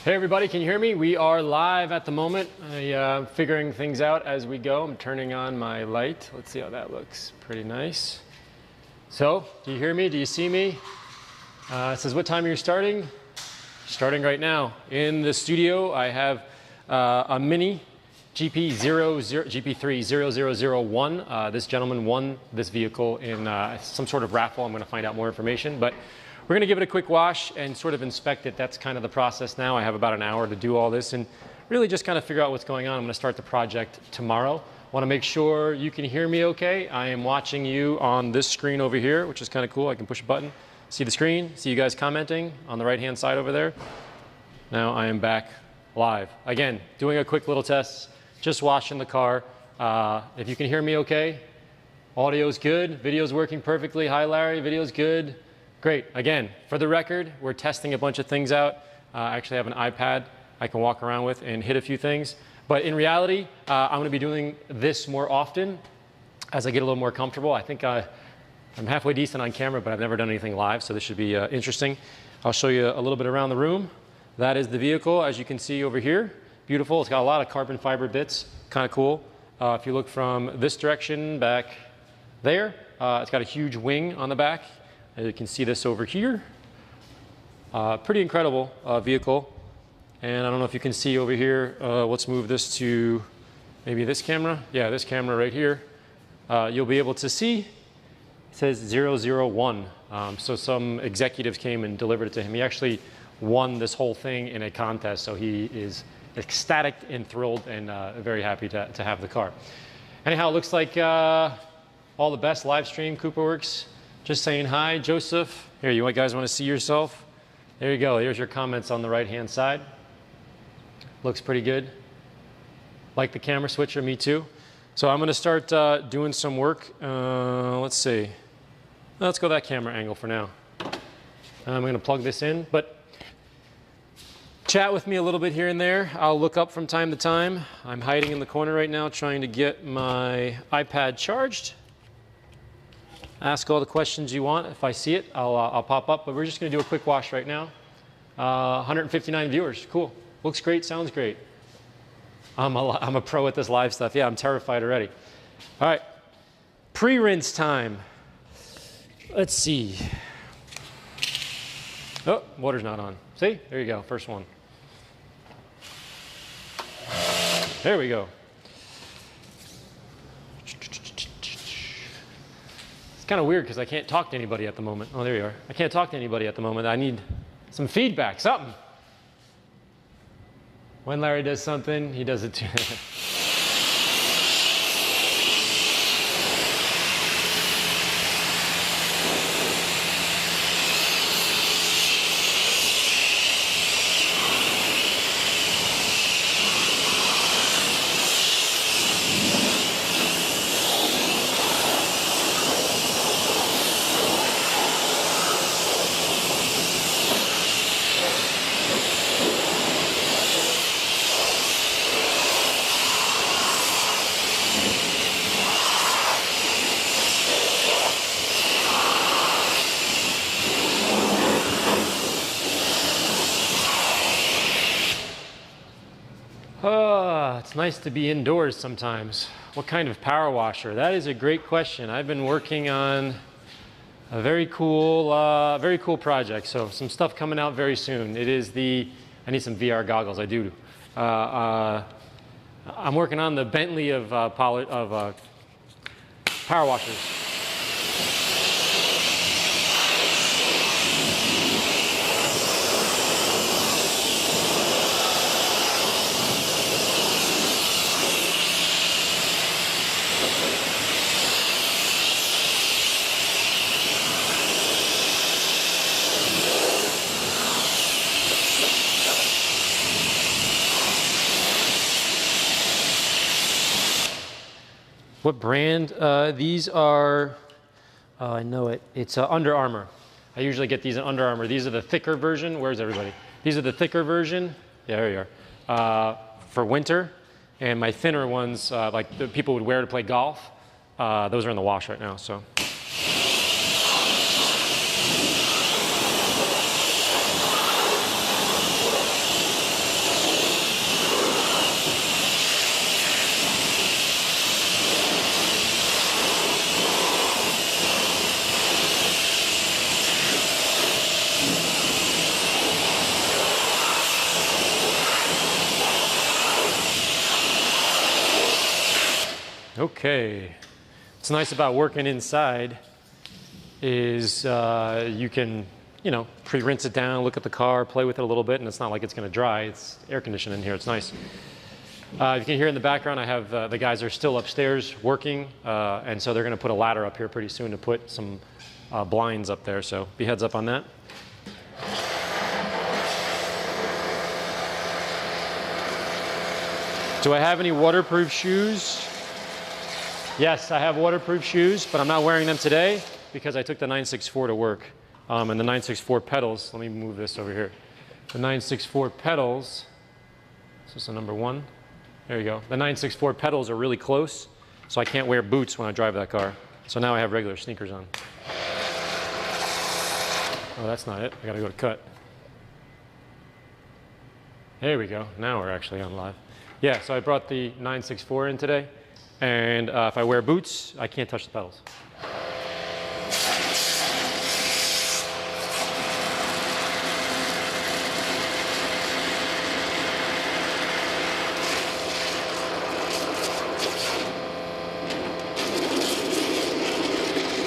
Hey everybody, can you hear me? We are live at the moment. I'm figuring things out as we go. I'm turning on my light. Let's see how that looks. Pretty nice. So, do you hear me? Do you see me? It says what time you're starting? Starting right now. In the studio, I have a mini GP3 0001. This gentleman won this vehicle in some sort of raffle. I'm going to find out more information, but we're going to give it a quick wash and sort of inspect it. That's kind of the process now. I have about an hour to do all this and really just kind of figure out what's going on. I'm going to start the project tomorrow. I want to make sure you can hear me okay. I am watching you on this screen over here, which is kind of cool. I can push a button, see the screen, see you guys commenting on the right-hand side over there. Now I am back live. Again, doing a quick little test, just washing the car. If you can hear me okay, audio's good, video's working perfectly. Hi Larry, video's good. Great. Again, for the record, we're testing a bunch of things out. I actually have an iPad I can walk around with and hit a few things. But in reality, I'm going to be doing this more often as I get a little more comfortable. I think I'm halfway decent on camera, but I've never done anything live, so this should be interesting. I'll show you a little bit around the room. That is the vehicle, as you can see over here. Beautiful. It's got a lot of carbon fiber bits. Kind of cool. If you look from this direction back there, it's got a huge wing on the back. You can see this over here. Pretty incredible vehicle. And I don't know if you can see over here. Let's move this to maybe this camera. Yeah, this camera right here. You'll be able to see, it says 001. So some executives came and delivered it to him. He actually won this whole thing in a contest. So he is ecstatic and thrilled and very happy to have the car. Anyhow, it looks like all the best live stream, Cooperworks. Just saying hi, Joseph. Here, you guys want to see yourself? There you go. Here's your comments on the right-hand side. Looks pretty good. Like the camera switcher, me too. So I'm going to start doing some work. Let's see. Let's go that camera angle for now. I'm going to plug this in, but chat with me a little bit here and there. I'll look up from time to time. I'm hiding in the corner right now trying to get my iPad charged. Ask all the questions you want. If I see it, I'll pop up. But we're just going to do a quick wash right now. 159 viewers. Cool. Looks great. Sounds great. I'm a pro at this live stuff. Yeah, I'm terrified already. All right. Pre-rinse time. Let's see. Oh, water's not on. See? There you go. First one. There we go. Kind of weird because I can't talk to anybody at the moment. Oh, there you are. I can't talk to anybody at the moment. I need some feedback, something. When Larry does something, he does it too. It's nice to be indoors sometimes. What kind of power washer? That is a great question. I've been working on a very cool project. So some stuff coming out very soon. It is I need some VR goggles. I do. I'm working on the Bentley of power washers. What brand? These are, I know it. It's Under Armour. I usually get these in Under Armour. These are the thicker version. Where's everybody? These are the thicker version. Yeah, there you are. For winter. And my thinner ones, like the people would wear to play golf, those are in the wash right now. So. Okay. What's nice about working inside is you can, you know, pre-rinse it down, look at the car, play with it a little bit, and it's not like it's going to dry. It's air conditioned in here. It's nice. You can hear in the background, I have the guys are still upstairs working, and so they're going to put a ladder up here pretty soon to put some blinds up there. So be heads up on that. Do I have any waterproof shoes? Yes, I have waterproof shoes, but I'm not wearing them today because I took the 964 to work. And the 964 pedals, let me move this over here. The 964 pedals, is this the number 1? There you go. The 964 pedals are really close, so I can't wear boots when I drive that car. So now I have regular sneakers on. Oh, that's not it. I gotta go to cut. There we go. Now we're actually on live. Yeah, so I brought the 964 in today, and if I wear boots, I can't touch the pedals.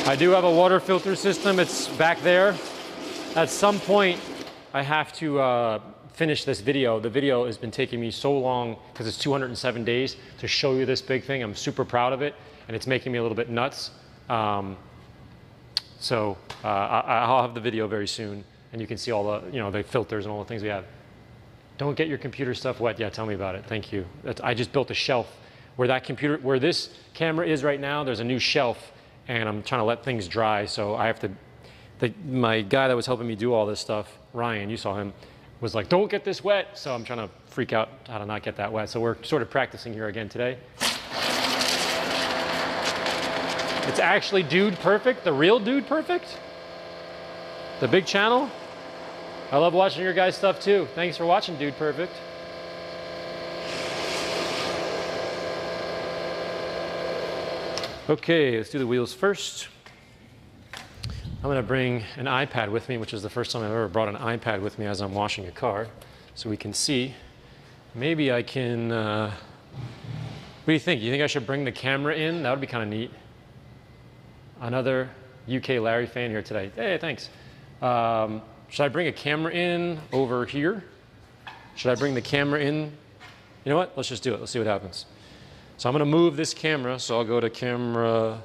I do have a water filter system. It's back there. At some point, I have to finish this video. The video has been taking me so long because it's 207 days to show you this big thing. I'm super proud of it, and it's making me a little bit nuts. I'll have the video very soon, and you can see all the, you know, the filters and all the things we have. Don't get your computer stuff wet. Yeah, tell me about it. Thank you. I just built a shelf where where this camera is right now. There's a new shelf, and I'm trying to let things dry. So I have to. My guy that was helping me do all this stuff, Ryan, you saw him, was like, don't get this wet. So I'm trying to freak out how to not get that wet. So we're sort of practicing here again today. It's actually Dude Perfect, the real Dude Perfect, the big channel. I love watching your guys' stuff too. Thanks for watching, Dude Perfect. Okay, let's do the wheels first. I'm going to bring an iPad with me, which is the first time I've ever brought an iPad with me as I'm washing a car, so we can see. Maybe I can, what do you think? You think I should bring the camera in? That would be kind of neat. Another UK Larry fan here today. Hey, thanks. Should I bring a camera in over here? Should I bring the camera in? You know what? Let's just do it. Let's see what happens. So I'm going to move this camera, so I'll go to camera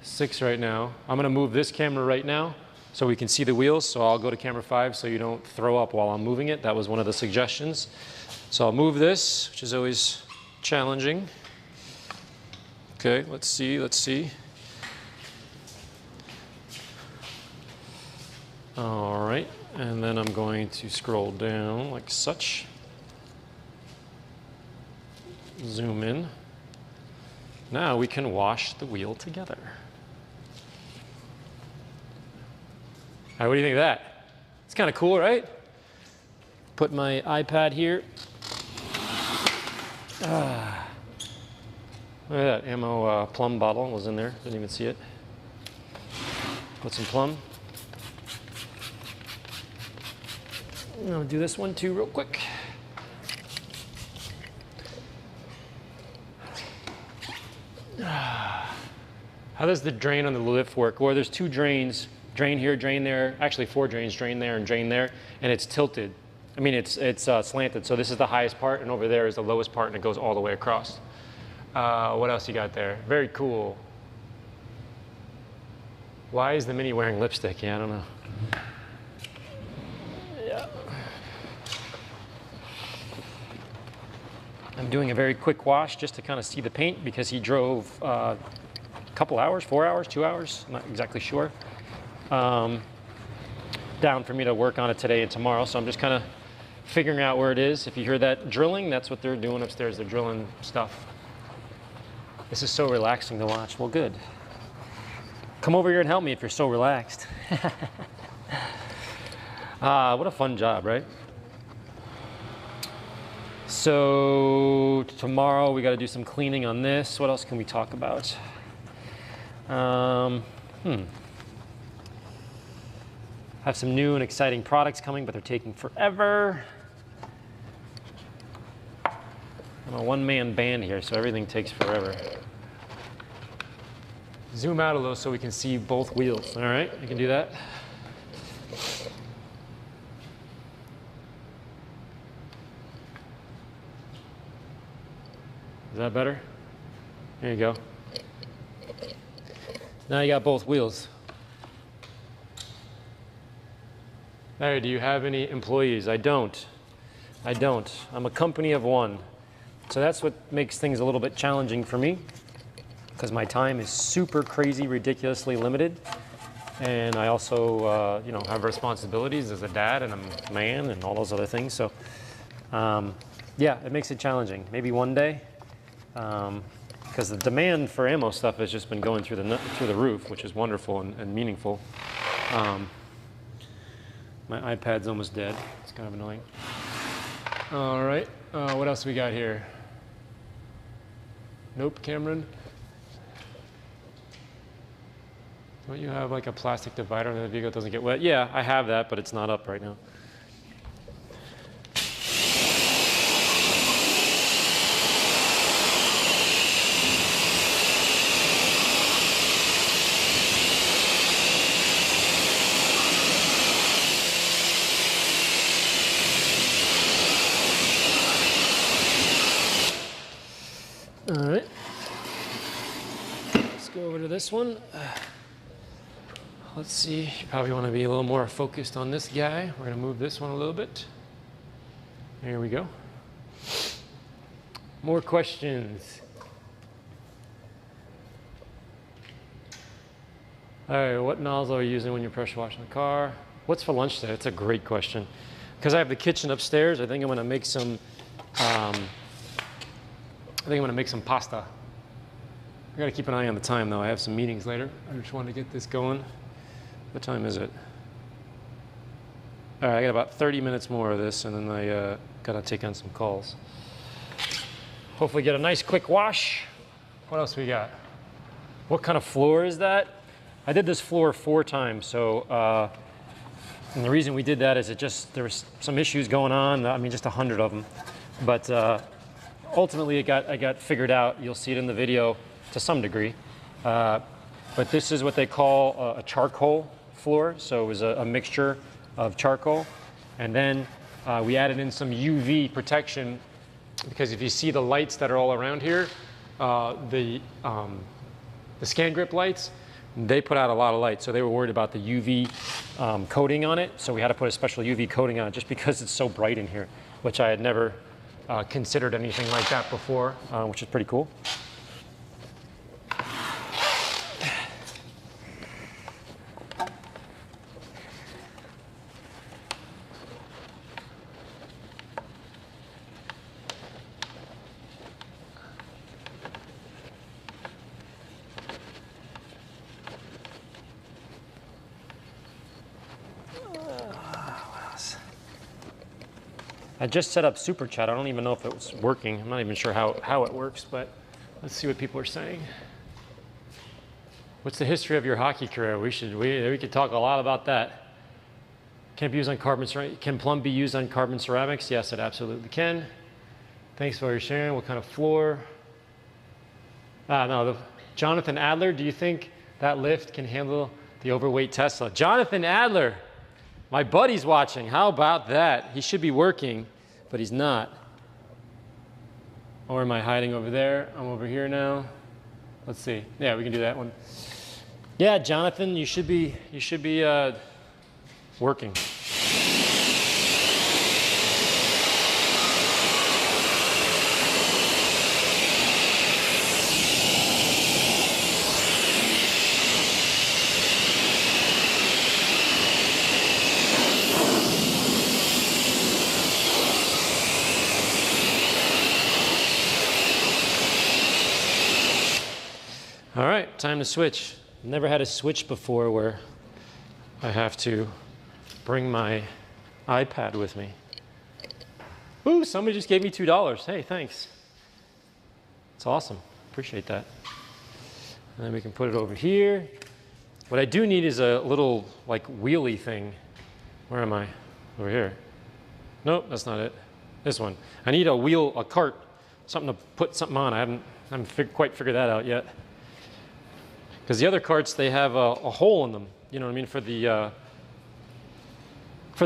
6 right now. I'm going to move this camera right now so we can see the wheels. So I'll go to camera 5 so you don't throw up while I'm moving it. That was one of the suggestions. So I'll move this, which is always challenging. Okay, let's see, let's see. All right, and then I'm going to scroll down like such. Zoom in. Now we can wash the wheel together. All right, what do you think of that? It's kind of cool, right? Put my iPad here. Look at that ammo plum bottle was in there. Didn't even see it. Put some plum. I'm gonna do this one too real quick. How does the drain on the lift work? Well, there's 2 drains, drain here, drain there, actually 4 drains, drain there and drain there, and it's tilted. I mean, it's slanted, so this is the highest part, and over there is the lowest part, and it goes all the way across. What else you got there? Very cool. Why is the Mini wearing lipstick? Yeah, I don't know. Yeah. I'm doing a very quick wash just to kind of see the paint because he drove a couple hours, 4 hours, 2 hours, I'm not exactly sure, down for me to work on it today and tomorrow. So I'm just kind of figuring out where it is. If you hear that drilling, that's what they're doing upstairs. They're drilling stuff. This is so relaxing to watch. Well, good. Come over here and help me if you're so relaxed. What a fun job, right? So tomorrow we got to do some cleaning on this. What else can we talk about? Have some new and exciting products coming, but they're taking forever. I'm a one-man band here, so everything takes forever. zoom out a little so we can see both wheels. All right, you can do that. Is that better? There you go. Now you got both wheels. Larry, do you have any employees? I don't. I don't. I'm a company of one. So that's what makes things a little bit challenging for me, because my time is super crazy, ridiculously limited. And I also, you know, have responsibilities as a dad and a man and all those other things. So, yeah, it makes it challenging. Maybe one day, because the demand for ammo stuff has just been going through the roof, which is wonderful and meaningful. My iPad's almost dead. It's kind of annoying. All right, what else we got here? Nope, Cameron. Don't you have like a plastic divider so the vehicle doesn't get wet? Yeah, I have that, but it's not up right now. All right, let's go over to this one. Let's see, you probably want to be a little more focused on this guy. We're going to move this one a little bit. There we go. More questions. All right, what nozzle are you using when you're pressure washing the car? What's for lunch today? That's a great question. Because I have the kitchen upstairs, I think I'm going to make some pasta. I gotta keep an eye on the time though. I have some meetings later. I just want to get this going. What time is it? All right, I got about 30 minutes more of this, and then I gotta take on some calls. Hopefully get a nice quick wash. What else we got? What kind of floor is that? I did this floor 4 times, so and the reason we did that is there was some issues going on. I mean, just 100 of them, but ultimately I got figured out. You'll see it in the video to some degree, but this is what they call a charcoal floor. So it was a mixture of charcoal, and then we added in some UV protection, because if you see the lights that are all around here, the scan grip lights, they put out a lot of light, so they were worried about the UV coating on it. So we had to put a special UV coating on it just because it's so bright in here, which I had never considered anything like that before, which is pretty cool. I just set up Super Chat. I don't even know if it was working. I'm not even sure how it works, but let's see what people are saying. What's the history of your hockey career? We could talk a lot about that. Can plum be used on carbon ceramics? Yes, it absolutely can. Thanks for your sharing. What kind of floor? Jonathan Adler, do you think that lift can handle the overweight Tesla? Jonathan Adler, my buddy's watching. How about that? He should be working, but he's not. Or am I hiding over there? I'm over here now. Let's see. Yeah, we can do that one. Yeah, Jonathan, you should be working. All right, time to switch. Never had a switch before where I have to bring my iPad with me. Ooh, somebody just gave me $2. Hey, thanks. It's awesome. Appreciate that. And then we can put it over here. What I do need is a little like wheelie thing. Where am I? Over here. Nope, that's not it. This one. I need a cart, something to put something on. I haven't quite figured that out yet. Because the other carts, they have a hole in them, you know what I mean, for the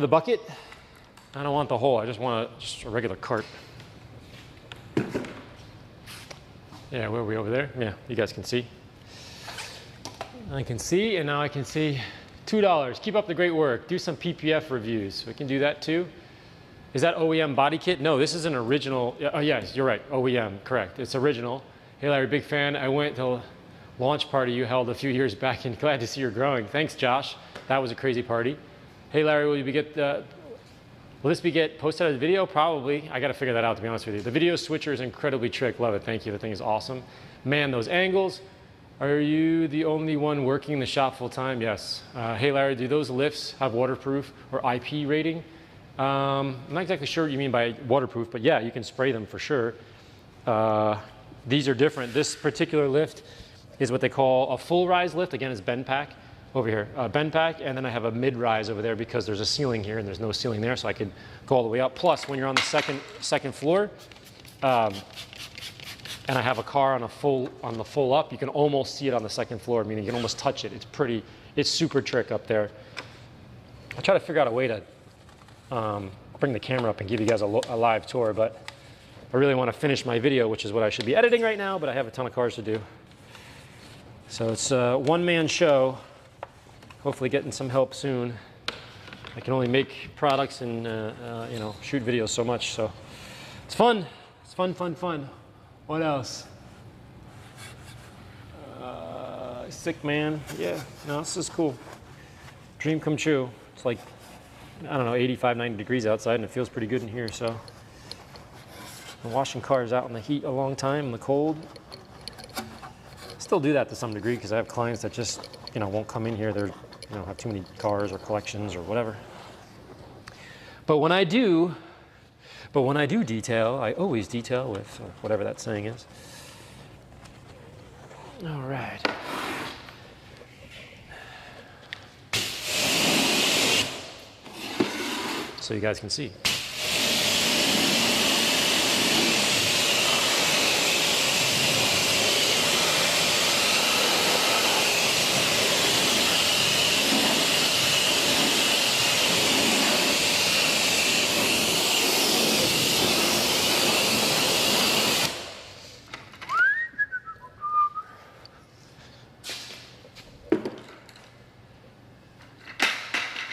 bucket. I don't want the hole, I just want just a regular cart. Yeah, where are we over there? Yeah, you guys can see. I can see, and now I can see $2. Keep up the great work. Do some PPF reviews. We can do that too. Is that OEM body kit? No, this is an original. Oh, yes, you're right. OEM, correct. It's original. Hey, Larry, big fan. I went to a launch party you held a few years back, and glad to see you're growing. Thanks, Josh. That was a crazy party. Hey, Larry, will this be posted as a video? Probably. I got to figure that out, to be honest with you. The video switcher is incredibly trick. Love it. Thank you. The thing is awesome. Man, those angles. Are you the only one working in the shop full time? Yes. Hey, Larry, do those lifts have waterproof or IP rating? I'm not exactly sure what you mean by waterproof, but yeah, you can spray them for sure. These are different. This particular lift is what they call a full rise lift. Again, it's bend pack over here, bend pack, and then I have a mid rise over there because there's a ceiling here and there's no ceiling there, so I could go all the way up. Plus, when you're on the second floor, and I have a car on the full up, you can almost see it on the second floor, meaning you can almost touch it. It's super trick up there. I'll try to figure out a way to bring the camera up and give you guys a live tour, but I really want to finish my video, which is what I should be editing right now, but I have a ton of cars to do. So it's a one-man show, hopefully getting some help soon. I can only make products and you know, shoot videos so much, so it's fun. It's fun, fun, fun. What else? Sick, man. Yeah, no, this is cool. Dream come true. It's like, I don't know, 85, 90 degrees outside, and it feels pretty good in here, so. I'm washing cars out in the heat a long time, in the cold. Still do that to some degree, because I have clients that just, you know, won't come in here. They're, you know, have too many cars or collections or whatever. But when I do detail, I always detail with whatever that saying is. All right. So you guys can see.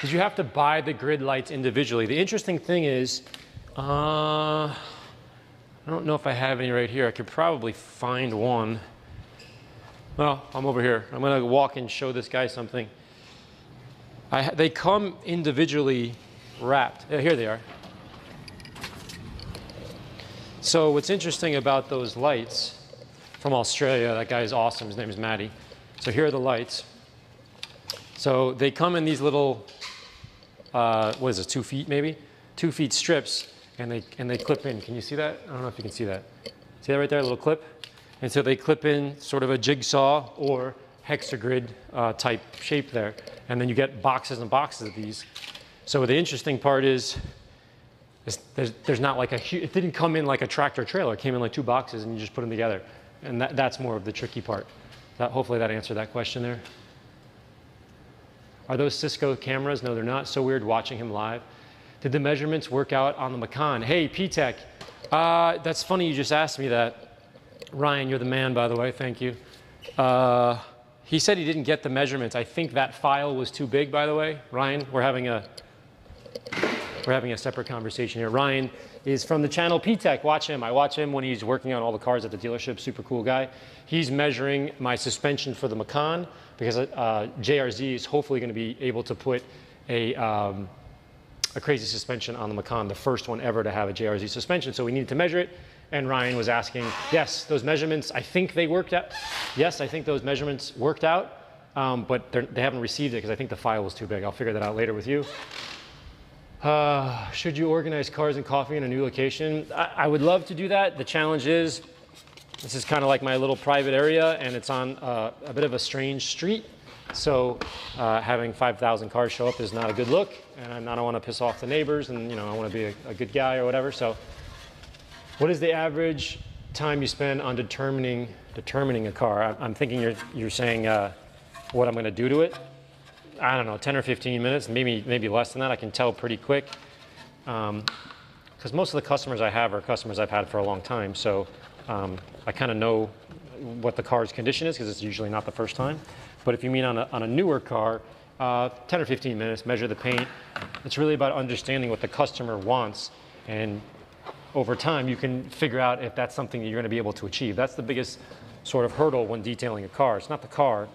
You have to buy the grid lights individually. The interesting thing is, I don't know if I have any right here. I could probably find one. Well, I'm over here. I'm gonna walk and show this guy something. They come individually wrapped. Yeah, here they are. So what's interesting about those lights from Australia, that guy is awesome, his name is Matty. So here are the lights. So they come in these little, what is this, 2 feet maybe? 2 feet strips, and they clip in. Can you see that? I don't know if you can see that. See that right there, a little clip? And so they clip in sort of a jigsaw or hexagrid type shape there. And then you get boxes and boxes of these. So the interesting part is, there's not like it didn't come in like a tractor trailer. It came in like 2 boxes and you just put them together. And that's more of the tricky part. Hopefully that answered that question there. Are those Cisco cameras? No, they're not. So weird watching him live. Did the measurements work out on the Macan? Hey, P-Tech. That's funny you just asked me that. Ryan, you're the man, by the way. Thank you. He said he didn't get the measurements. I think that file was too big, by the way. Ryan, we're having a separate conversation here. Ryan is from the channel P-Tech. Watch him. I watch him when he's working on all the cars at the dealership. Super cool guy. He's measuring my suspension for the Macan because JRZ is hopefully going to be able to put a crazy suspension on the Macan, the first one ever to have a JRZ suspension. So we needed to measure it. And Ryan was asking, yes, those measurements, I think they worked out. Yes, I think those measurements worked out, but they haven't received it because I think the file was too big. I'll figure that out later with you. Should you organize cars and coffee in a new location? I would love to do that. The challenge is, this is kind of like my little private area, and it's on a bit of a strange street. So having 5,000 cars show up is not a good look, and I don't want to piss off the neighbors, and you know, I want to be a good guy or whatever. So what is the average time you spend on determining a car? I'm thinking you're saying what I'm going to do to it. I don't know, 10 or 15 minutes, maybe less than that. I can tell pretty quick. Because most of the customers I have are customers I've had for a long time. So I kind of know what the car's condition is because it's usually not the first time. But if you mean on a newer car, 10 or 15 minutes, measure the paint. It's really about understanding what the customer wants. And over time, you can figure out if that's something that you're going to be able to achieve. That's the biggest sort of hurdle when detailing a car. It's not the car.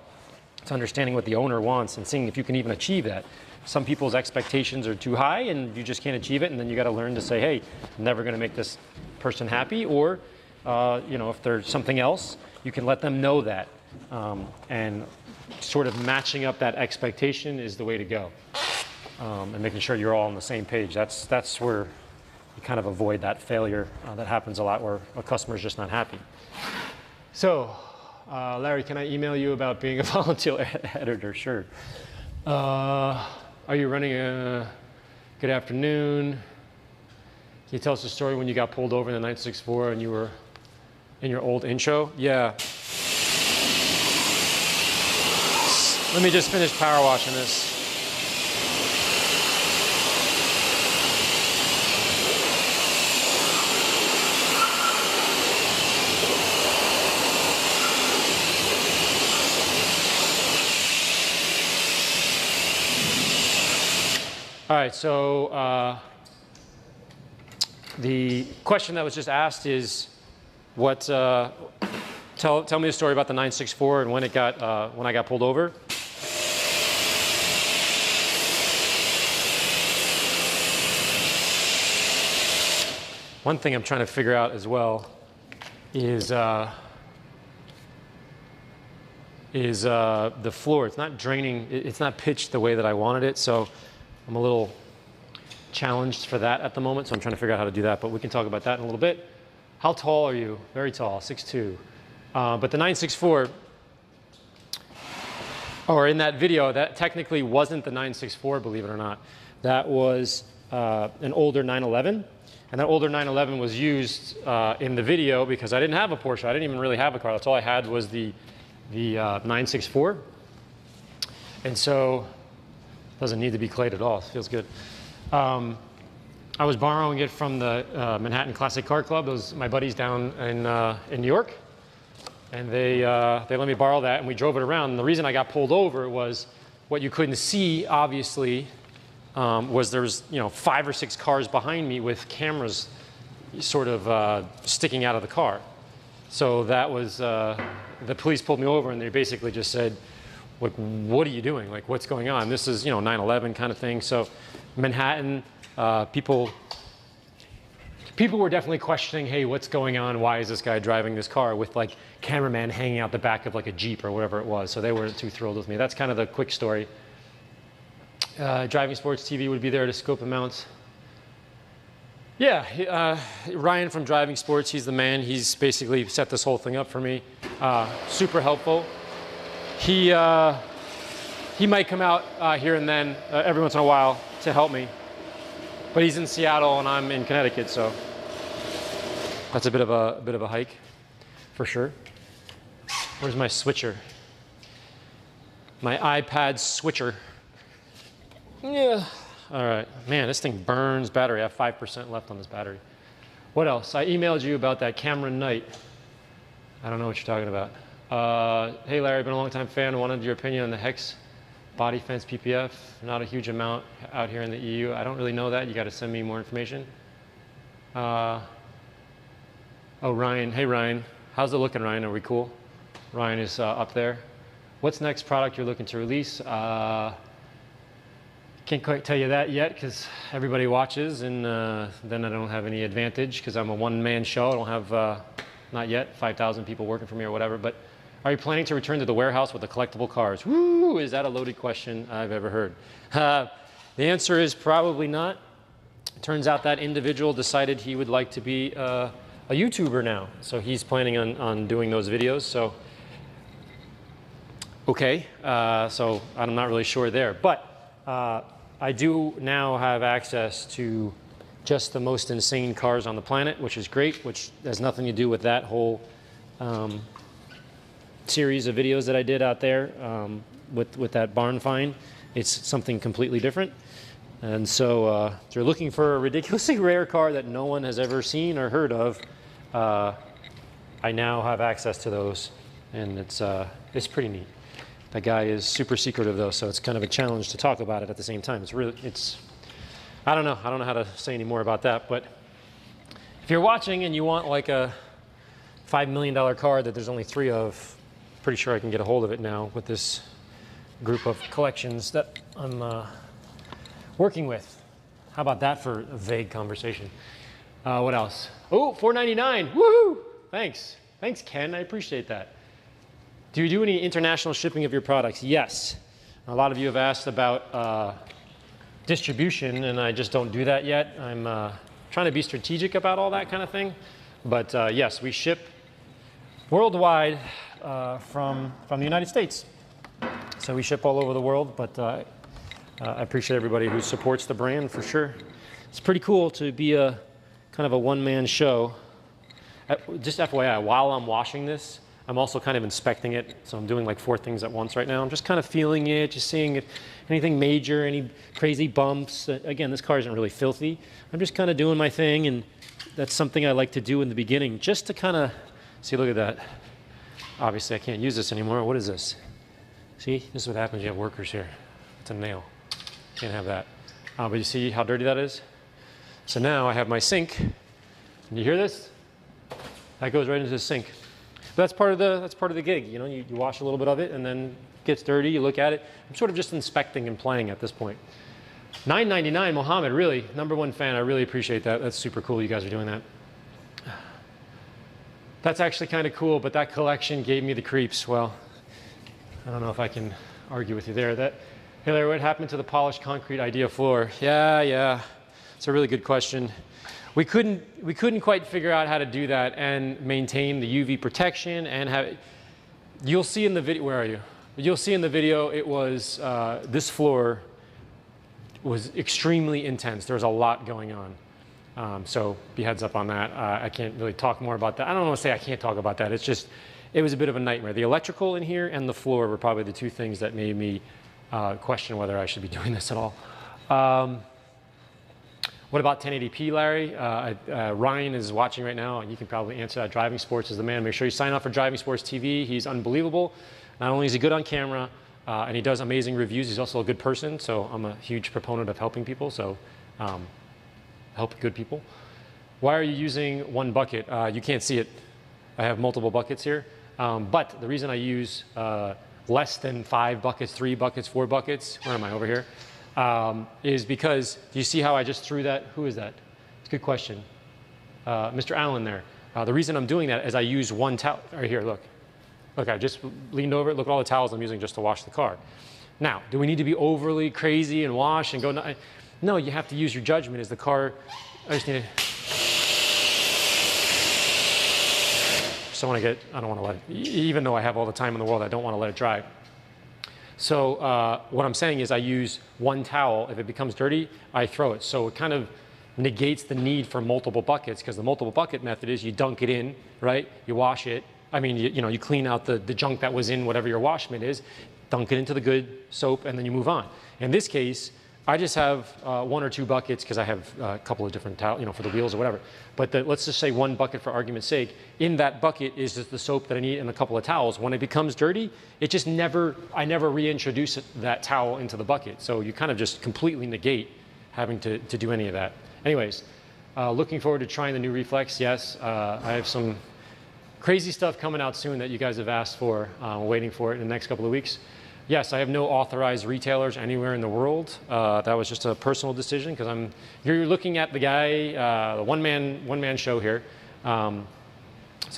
It's understanding what the owner wants and seeing if you can even achieve that. Some people's expectations are too high and you just can't achieve it, and then you got to learn to say, hey, I'm never going to make this person happy, or you know, if there's something else, you can let them know that. And sort of matching up that expectation is the way to go. And making sure you're all on the same page. That's where you kind of avoid that failure that happens a lot where a customer's just not happy. So, Larry, can I email you about being a volunteer editor? Sure. Are you running a good afternoon? Can you tell us a story when you got pulled over in the 964 and you were in your old intro? Yeah. Let me just finish power washing this. All right, so the question that was just asked is, what? Tell me a story about the 964 and when I got pulled over. One thing I'm trying to figure out as well is the floor. It's not draining. It's not pitched the way that I wanted it, so I'm a little challenged for that at the moment, so I'm trying to figure out how to do that, but we can talk about that in a little bit. How tall are you? Very tall, 6'2". But the 964, or in that video, that technically wasn't the 964, believe it or not. That was an older 911, and that older 911 was used in the video because I didn't have a Porsche. I didn't even really have a car. That's all I had was the 964. And so, doesn't need to be clayed at all. It feels good. I was borrowing it from the Manhattan Classic Car Club. Those my buddies down in New York, and they let me borrow that, and we drove it around. And the reason I got pulled over was what you couldn't see, obviously, was there was 5 or 6 cars behind me with cameras sort of sticking out of the car. So that was the police pulled me over, and they basically just said, like, what are you doing? Like, what's going on? This is, 9/11 kind of thing. So Manhattan, people were definitely questioning, hey, what's going on? Why is this guy driving this car with like cameraman hanging out the back of like a Jeep or whatever it was? So they weren't too thrilled with me. That's kind of the quick story. Driving Sports TV would be there to scope amounts. Yeah, Ryan from Driving Sports, he's the man. He's basically set this whole thing up for me. Super helpful. He might come out here and then every once in a while to help me, but he's in Seattle and I'm in Connecticut, so that's a bit of a hike, for sure. Where's my switcher? My iPad switcher. Yeah. All right, man, this thing burns battery. I have 5% left on this battery. What else? I emailed you about that Cameron Knight. I don't know what you're talking about. Hey Larry, been a long time fan. Wanted your opinion on the Hex body fence PPF. Not a huge amount out here in the EU. I don't really know that. You got to send me more information. Oh, Ryan. Hey Ryan, how's it looking, Ryan? Are we cool? Ryan is up there. What's next product you're looking to release? Can't quite tell you that yet because everybody watches, and then I don't have any advantage because I'm a one-man show. I don't have, not yet, 5,000 people working for me or whatever. But are you planning to return to the warehouse with the collectible cars? Woo! Is that a loaded question I've ever heard? The answer is probably not. It turns out that individual decided he would like to be a YouTuber now. So he's planning on doing those videos. So, okay. So I'm not really sure there. But I do now have access to just the most insane cars on the planet, which is great, which has nothing to do with that whole series of videos that I did out there. with that barn find. It's something completely different. And so if you're looking for a ridiculously rare car that no one has ever seen or heard of, I now have access to those, and it's pretty neat. That guy is super secretive though, so it's kind of a challenge to talk about it at the same time. I don't know how to say any more about that, but if you're watching and you want like a $5 million car that there's only 3 of, pretty sure I can get a hold of it now with this group of collections that I'm working with. How about that for a vague conversation? What else? Oh, $4.99, woohoo! Thanks, Ken, I appreciate that. Do you do any international shipping of your products? Yes. A lot of you have asked about distribution, and I just don't do that yet. I'm trying to be strategic about all that kind of thing. But yes, we ship worldwide from the United States. So we ship all over the world, but I appreciate everybody who supports the brand for sure. It's pretty cool to be a kind of a one-man show. Just FYI, while I'm washing this, I'm also kind of inspecting it. So I'm doing like 4 things at once right now. I'm just kind of feeling it, just seeing if anything major, any crazy bumps. Again, this car isn't really filthy. I'm just kind of doing my thing, and that's something I like to do in the beginning, just to kind of, see, look at that. Obviously, I can't use this anymore. What is this? See, this is what happens when you have workers here. It's a nail. Can't have that. But you see how dirty that is? So now I have my sink. Can you hear this? That goes right into the sink. But that's part of the gig. You know, you wash a little bit of it, and then it gets dirty. You look at it. I'm sort of just inspecting and playing at this point. $9.99, Mohammed, really, #1 fan. I really appreciate that. That's super cool. You guys are doing that. That's actually kind of cool, but that collection gave me the creeps. Well, I don't know if I can argue with you there. Hey Larry, what happened to the polished concrete idea floor? Yeah, it's a really good question. We couldn't quite figure out how to do that and maintain the UV protection and have it. You'll see in the video, where are you? You'll see in the video, it was, this floor was extremely intense. There was a lot going on. So be heads up on that. I can't really talk more about that. I don't want to say I can't talk about that. It's just, it was a bit of a nightmare. The electrical in here and the floor were probably the 2 things that made me question whether I should be doing this at all. What about 1080p, Larry? Ryan is watching right now, and you can probably answer that. Driving Sports is the man. Make sure you sign up for Driving Sports TV. He's unbelievable. Not only is he good on camera, and he does amazing reviews, he's also a good person. So I'm a huge proponent of helping people. So help good people. Why are you using 1 bucket? You can't see it. I have multiple buckets here. But the reason I use less than 5 buckets, 3 buckets, 4 buckets, where am I, over here? Is because, do you see how I just threw that? Who is that? It's a good question. Mr. Allen there. The reason I'm doing that is I use 1 towel. Right here, look. Look, I just leaned over it. Look at all the towels I'm using just to wash the car. Now, do we need to be overly crazy and wash and go? No, you have to use your judgment. Is the car, I just need to. So when I don't want to let it, even though I have all the time in the world, I don't want to let it dry. So what I'm saying is I use 1 towel. If it becomes dirty, I throw it. So it kind of negates the need for multiple buckets, because the multiple bucket method is you dunk it in, right? You wash it. I mean, you clean out the junk that was in whatever your wash mitt is, dunk it into the good soap, and then you move on. In this case, I just have 1 or 2 buckets because I have a couple of different towels, for the wheels or whatever. But let's just say 1 bucket for argument's sake. In that bucket is just the soap that I need and a couple of towels. When it becomes dirty, it just I never reintroduce that towel into the bucket. So you kind of just completely negate having to do any of that. Anyways, looking forward to trying the new Reflex. Yes, I have some crazy stuff coming out soon that you guys have asked for. Waiting for it in the next couple of weeks. Yes, I have no authorized retailers anywhere in the world. That was just a personal decision because you're looking at the guy, the one man show here. So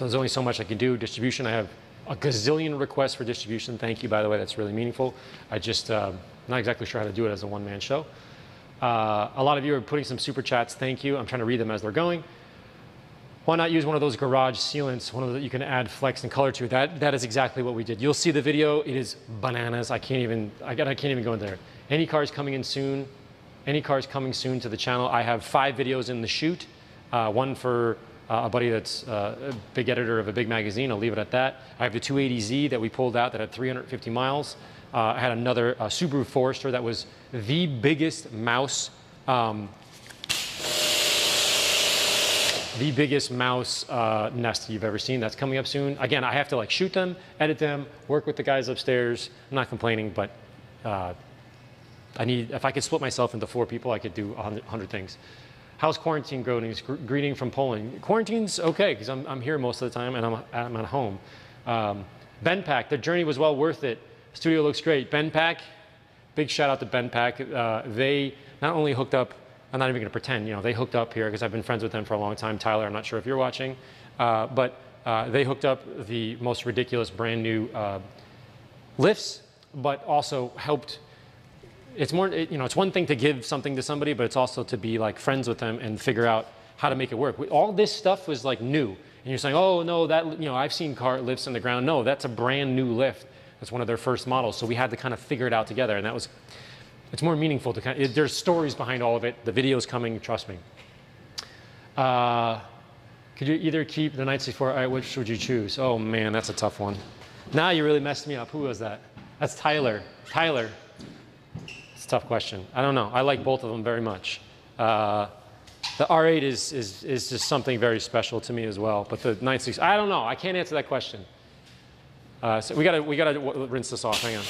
there's only so much I can do. Distribution, I have a gazillion requests for distribution. Thank you, by the way, that's really meaningful. I just not exactly sure how to do it as a one-man show. A lot of you are putting some super chats. Thank you. I'm trying to read them as they're going. Why not use one of those garage sealants, one of that you can add flex and color to? That is exactly what we did. You'll see the video. It is bananas. I can't even go in there. Any cars coming in soon? Any cars coming soon to the channel? I have 5 videos in the shoot. One for a buddy that's a big editor of a big magazine. I'll leave it at that. I have the 280Z that we pulled out that had 350 miles. I had another Subaru Forester that was the biggest mouse nest you've ever seen. That's coming up soon. Again, I have to like shoot them, edit them, work with the guys upstairs. I'm not complaining, but if I could split myself into 4 people, I could do 100 things. How's quarantine going? Greeting from Poland. Quarantine's okay, because I'm here most of the time and I'm at home. Ben Pack, the journey was well worth it. Studio looks great. Ben Pack, big shout out to Ben Pack. They not only hooked up, I'm not even gonna pretend, they hooked up here because I've been friends with them for a long time. Tyler, I'm not sure if you're watching, but they hooked up the most ridiculous brand new lifts, but also helped. It's more, it's one thing to give something to somebody, but it's also to be like friends with them and figure out how to make it work. All this stuff was like new. And you're saying, oh no, that, I've seen car lifts in the ground. No, that's a brand new lift. That's one of their first models. So we had to kind of figure it out together. And it's more meaningful to there's stories behind all of it. The video's coming, trust me. Could you either keep the 964? All right, which would you choose? Oh man, that's a tough one. Now you really messed me up. Who was that? That's Tyler. Tyler. It's a tough question. I don't know. I like both of them very much. The R8 is just something very special to me as well. But the 964, I don't know. I can't answer that question. So we gotta rinse this off. Hang on.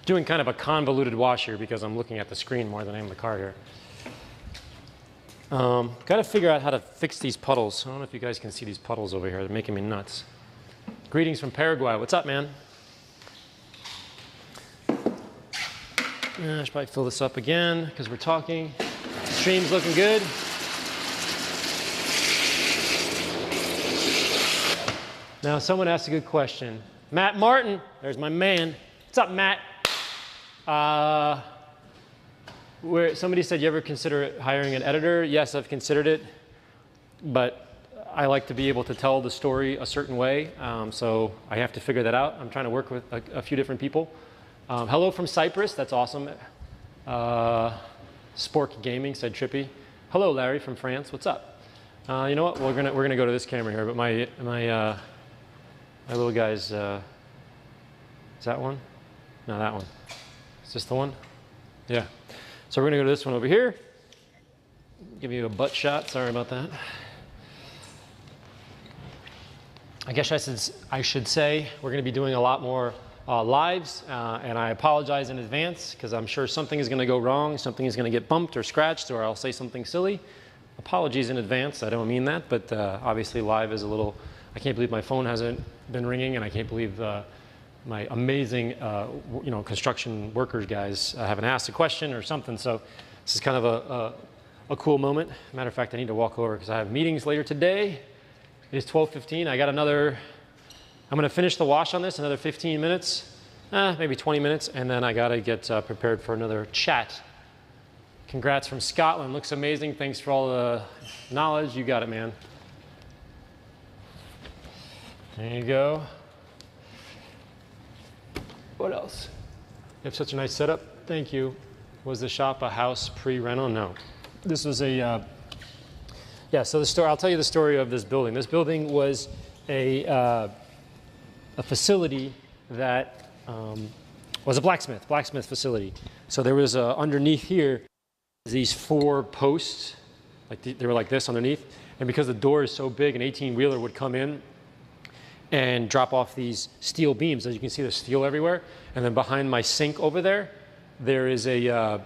Doing kind of a convoluted wash here because I'm looking at the screen more than I am the car here. Got to figure out how to fix these puddles. I don't know if you guys can see these puddles over here. They're making me nuts. Greetings from Paraguay. What's up, man? I should probably fill this up again because we're talking. Stream's looking good. Now, someone asked a good question. Matt Martin, there's my man. What's up, Matt? Where somebody said, you ever consider hiring an editor? Yes, I've considered it, but I like to be able to tell the story a certain way, so I have to figure that out. I'm trying to work with a few different people. Hello from Cyprus, that's awesome. Spork Gaming said Trippy. Hello, Larry from France, what's up? You know what, we're gonna go to this camera here, but my little guy's, is that one? No, that one. Is this the one? Yeah. So we're gonna go to this one over here. Give you a butt shot, sorry about that. I guess I should say we're gonna be doing a lot more lives, and I apologize in advance because I'm sure something is gonna go wrong, something is gonna get bumped or scratched, or I'll say something silly. Apologies in advance, I don't mean that, but obviously live is a little, I can't believe my phone hasn't been ringing, and I can't believe my amazing, construction workers guys haven't asked a question or something. So this is kind of a cool moment. Matter of fact, I need to walk over because I have meetings later today. It is 12:15. I got I'm gonna finish the wash on this, another 15 minutes, maybe 20 minutes, and then I gotta get prepared for another chat. Congrats from Scotland. Looks amazing. Thanks for all the knowledge. You got it, man. There you go. What else? You have such a nice setup. Thank you. Was the shop a house pre-rental? No. This was a, yeah, so the story, I'll tell you the story of this building. This building was a facility that was a blacksmith facility. So there was underneath here, these 4 posts, like they were like this underneath. And because the door is so big, an 18-wheeler would come in and drop off these steel beams. As you can see, there's steel everywhere. And then behind my sink over there, there's a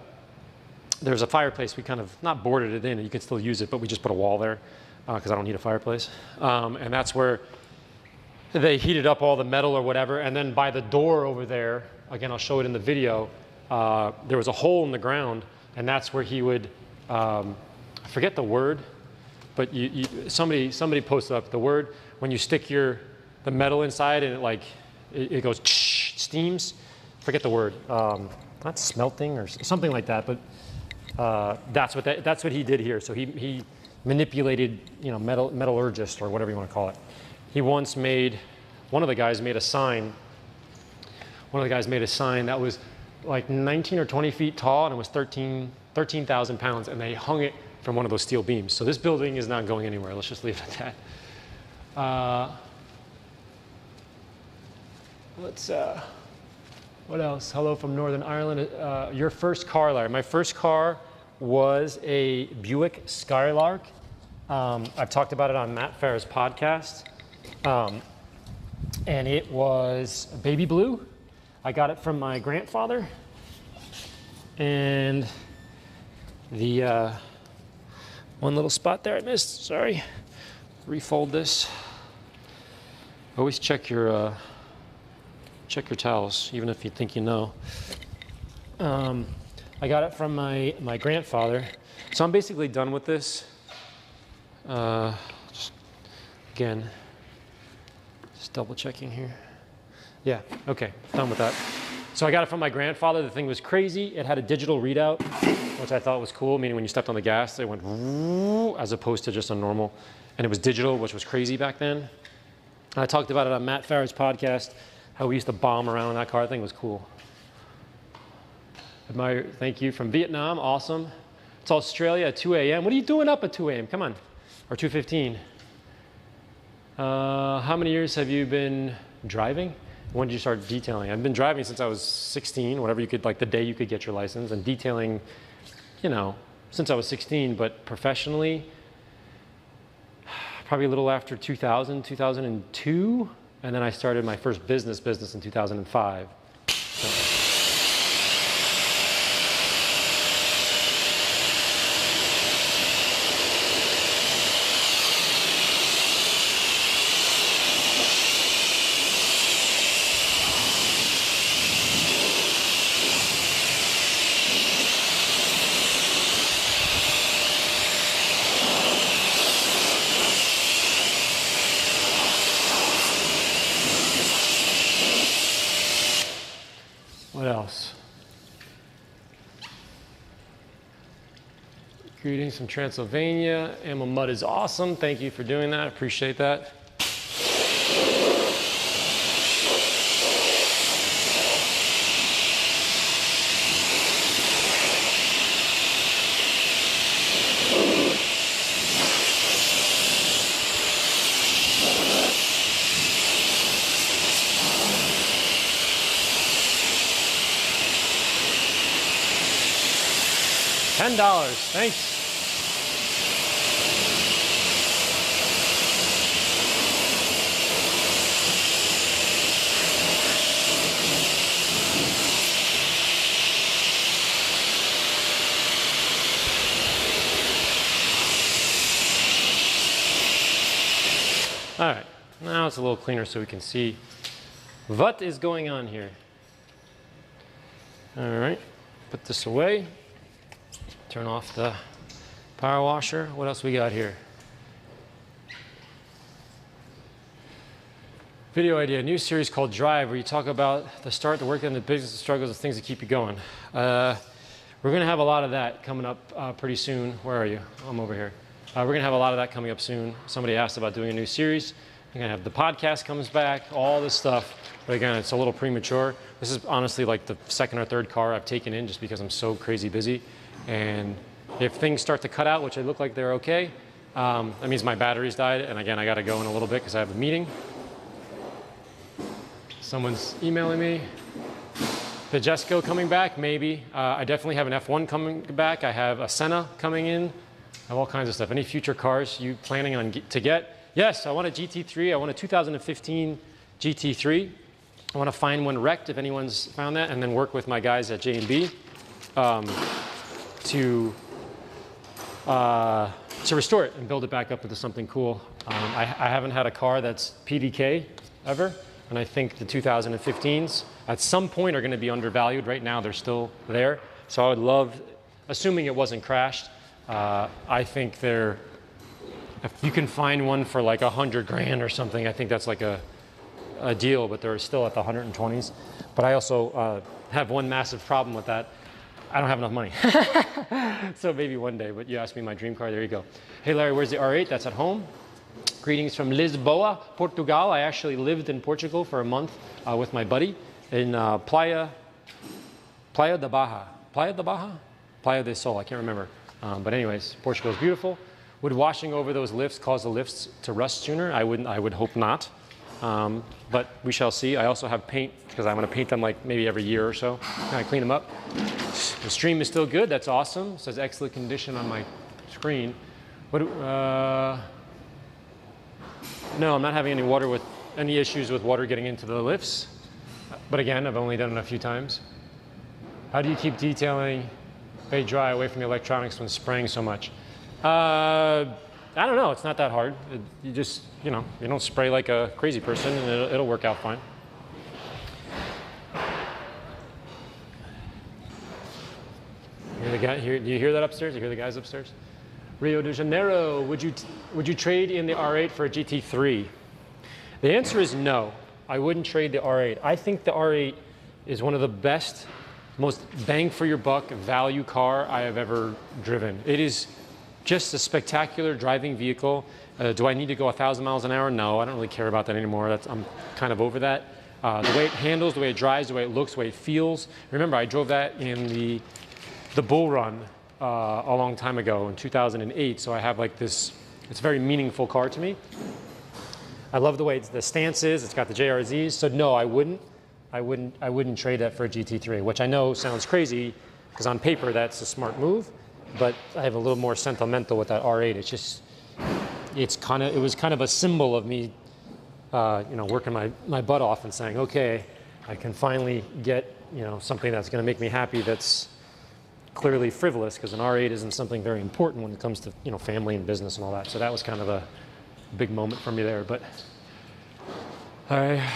fireplace. We kind of not boarded it in, and you can still use it, but we just put a wall there because I don't need a fireplace. And that's where they heated up all the metal or whatever. And then by the door over there, again, I'll show it in the video, there was a hole in the ground, and that's where he would, I forget the word, but somebody posted up the word when you stick the metal inside and it goes steams. Forget the word. Not smelting or something like that, but that's what he did here. So he manipulated, metallurgist or whatever you want to call it. He once made, one of the guys made a sign that was like 19 or 20 feet tall, and it was 13,000 pounds, and they hung it from one of those steel beams. So this building is not going anywhere. Let's just leave it at that. What else? Hello from Northern Ireland. Your first car, Larry. My first car was a Buick Skylark. I've talked about it on Matt Farah's podcast. And it was baby blue. I got it from my grandfather. And the one little spot there I missed, sorry. Refold this. Always check your towels, even if you think you know. I got it from my grandfather. So I'm basically done with this. Again, just double checking here. Yeah, okay, done with that. So I got it from my grandfather. The thing was crazy. It had a digital readout, which I thought was cool, meaning when you stepped on the gas, it went as opposed to just a normal. And it was digital, which was crazy back then. I talked about it on Matt Farah's podcast, how we used to bomb around in that car. That thing was cool. Admire, thank you, from Vietnam, awesome. It's Australia at 2 a.m. What are you doing up at 2 a.m.? Come on, or 2:15. How many years have you been driving? When did you start detailing? I've been driving since I was 16, whatever you could, like the day you could get your license, and detailing, since I was 16, but professionally, probably a little after 2000, 2002, and then I started my first business in 2005. What else? Greetings from Transylvania. Ammo Mud is awesome. Thank you for doing that. Appreciate that. $10, thanks. All right, now it's a little cleaner so we can see what is going on here. All right, put this away. Turn off the power washer. What else we got here? Video idea, new series called Drive, where you talk about the start, the work, and the business, the struggles, the things that keep you going. We're gonna have a lot of that coming up pretty soon. Where are you? I'm over here. We're gonna have a lot of that coming up soon. Somebody asked about doing a new series. We're gonna have the podcast comes back, all this stuff. But again, it's a little premature. This is honestly like the second or third car I've taken in just because I'm so crazy busy. And if things start to cut out, which they look like they're okay, that means my battery's died. And again, I gotta go in a little bit because I have a meeting. Someone's emailing me. The Jesco coming back, maybe. I definitely have an F1 coming back. I have a Senna coming in. I have all kinds of stuff. Any future cars you planning on to get? Yes, I want a GT3. I want a 2015 GT3. I want to find one wrecked if anyone's found that, and then work with my guys at J&B to restore it and build it back up into something cool. I haven't had a car that's PDK ever, and I think the 2015s at some point are going to be undervalued. Right now they're still there, so I would love, assuming it wasn't crashed, I think they're if you can find one for like 100 grand or something, I think that's like a deal, but they're still at the 120s. But I also have one massive problem with that. I don't have enough money. So maybe one day, but you asked me my dream car, there you go. Hey Larry, where's the R8? That's at home. Greetings from Lisboa, Portugal. I actually lived in Portugal for a month with my buddy in Playa de Baja. Playa de Baja? Playa de Sol, I can't remember. But anyways, Portugal is beautiful. Would washing over those lifts cause the lifts to rust sooner? I would hope not. But we shall see. I also have paint because I'm going to paint them like maybe every year or so. Kind of clean them up. The stream is still good. That's awesome. It says excellent condition on my screen. What? No, I'm not having any issues with water getting into the lifts. But again, I've only done it a few times. How do you keep detailing fade dry away from the electronics when spraying so much? I don't know. It's not that hard. You just, you don't spray like a crazy person, and it'll work out fine. Do you hear that upstairs? You hear the guys upstairs? Rio de Janeiro, would you trade in the R8 for a GT3? The answer is no. I wouldn't trade the R8. I think the R8 is one of the best, most bang for your buck value car I have ever driven. It is just a spectacular driving vehicle. Do I need to go 1,000 miles an hour? No, I don't really care about that anymore. I'm kind of over that. The way it handles, the way it drives, the way it looks, the way it feels. Remember, I drove that in the Bull Run a long time ago in 2008. So I have like this, it's a very meaningful car to me. I love the way the stance is. It's got the JRZs. So no, I wouldn't trade that for a GT3, which I know sounds crazy because on paper that's a smart move. But I have a little more sentimental with that R8. It's just, it was kind of a symbol of me, working my butt off and saying, okay, I can finally get, something that's going to make me happy that's clearly frivolous, because an R8 isn't something very important when it comes to, family and business and all that. So that was kind of a big moment for me there. But all right.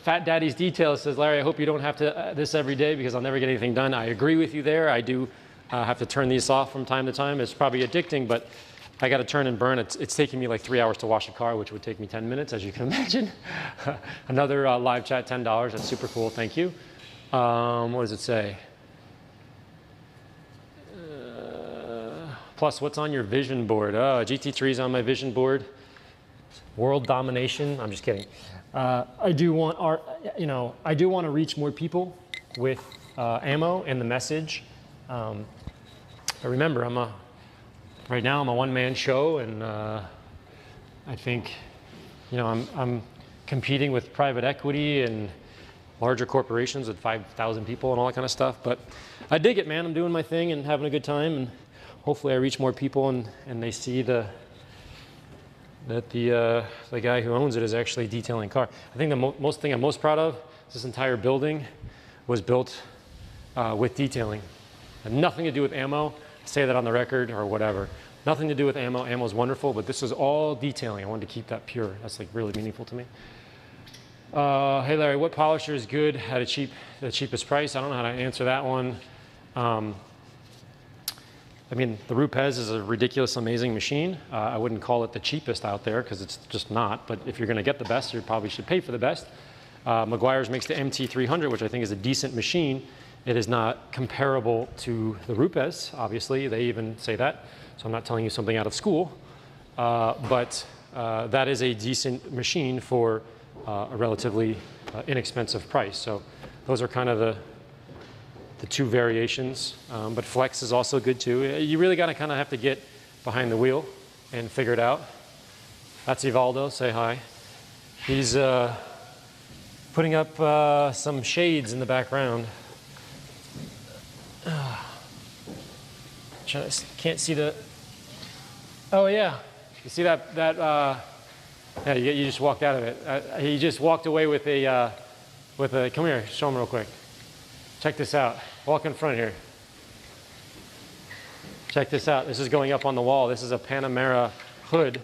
Fat Daddy's Details says, Larry, I hope you don't have to this every day because I'll never get anything done. I agree with you there. I do have to turn these off from time to time. It's probably addicting, but I got to turn and burn. It's taking me like 3 hours to wash a car, which would take me 10 minutes, as you can imagine. Another live chat, $10. That's super cool. Thank you. What does it say? Plus, what's on your vision board? GT3 is on my vision board. World domination. I'm just kidding. I do want to reach more people with ammo and the message. But remember, right now I'm a one-man show, and I think, I'm competing with private equity and larger corporations with 5,000 people and all that kind of stuff. But I dig it, man. I'm doing my thing and having a good time, and hopefully I reach more people and they see that the guy who owns it is actually detailing car. I think the thing I'm most proud of is this entire building was built with detailing. Had nothing to do with ammo. Say that on the record or whatever. Nothing to do with ammo. Ammo is wonderful, but this is all detailing. I wanted to keep that pure. That's like really meaningful to me. Hey Larry, what polisher is good at the cheapest price? I don't know how to answer that one. The Rupes is a ridiculous, amazing machine. I wouldn't call it the cheapest out there because it's just not. But if you're going to get the best, you probably should pay for the best. Meguiar's makes the MT300, which I think is a decent machine. It is not comparable to the Rupes, obviously. They even say that. So I'm not telling you something out of school. But that is a decent machine for a relatively inexpensive price. So those are kind of the two variations, but flex is also good too. You really got to kind of have to get behind the wheel and figure it out. That's Ivaldo, say hi. He's putting up some shades in the background. Can't see the, oh yeah, you see that yeah, you just walked out of it. He just walked away with a, come here, show him real quick. Check this out. Walk in front here. Check this out. This is going up on the wall. This is a Panamera hood.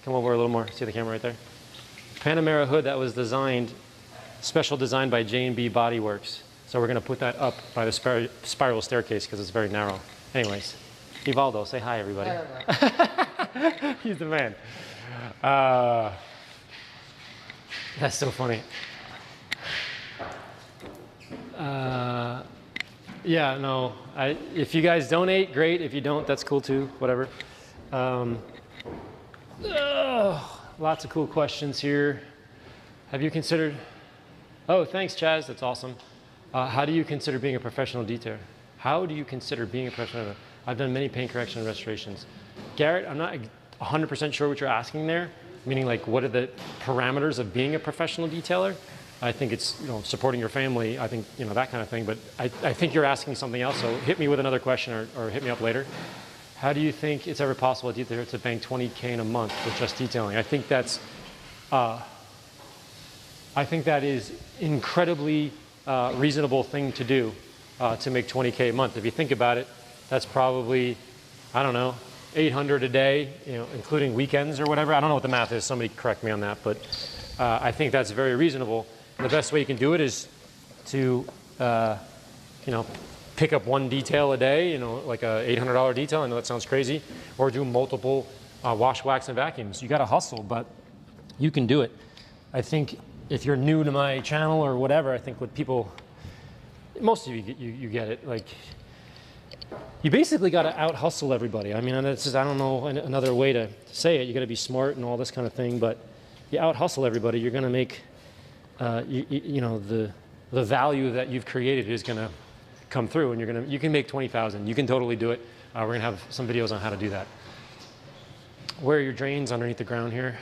Come over a little more. See the camera right there? Panamera hood that was designed, special designed by J&B Body Works. So we're going to put that up by the spiral staircase because it's very narrow. Anyways, Evaldo, say hi, everybody. He's the man. That's so funny. Yeah, no. If you guys donate, great. If you don't, that's cool too. Whatever. Lots of cool questions here. Have you considered? Oh, thanks, Chaz. That's awesome. How do you consider being a professional detailer? How do you consider being a professional? I've done many paint correction and restorations. Garrett, I'm not 100% sure what you're asking there. Meaning, like, what are the parameters of being a professional detailer? I think it's, supporting your family. I think, that kind of thing. But I think you're asking something else. So hit me with another question or hit me up later. How do you think it's ever possible a detailer to bank $20K in a month with just detailing? I think that is incredibly reasonable thing to do to make $20K a month. If you think about it, that's probably, I don't know, $800 a day, including weekends or whatever. I don't know what the math is. Somebody correct me on that. But I think that's very reasonable. The best way you can do it is to, pick up one detail a day, like a $800 detail. I know that sounds crazy. Or do multiple wash, wax, and vacuums. You got to hustle, but you can do it. I think if you're new to my channel or whatever, I think what people, most of you get it. Like, you basically got to out hustle everybody. I mean, this is, I don't know another way to say it. You got to be smart and all this kind of thing, but you out hustle everybody. You're going to make, the value that you've created is going to come through, and you can make 20,000. You can totally do it. We're going to have some videos on how to do that. Where are your drains underneath the ground here?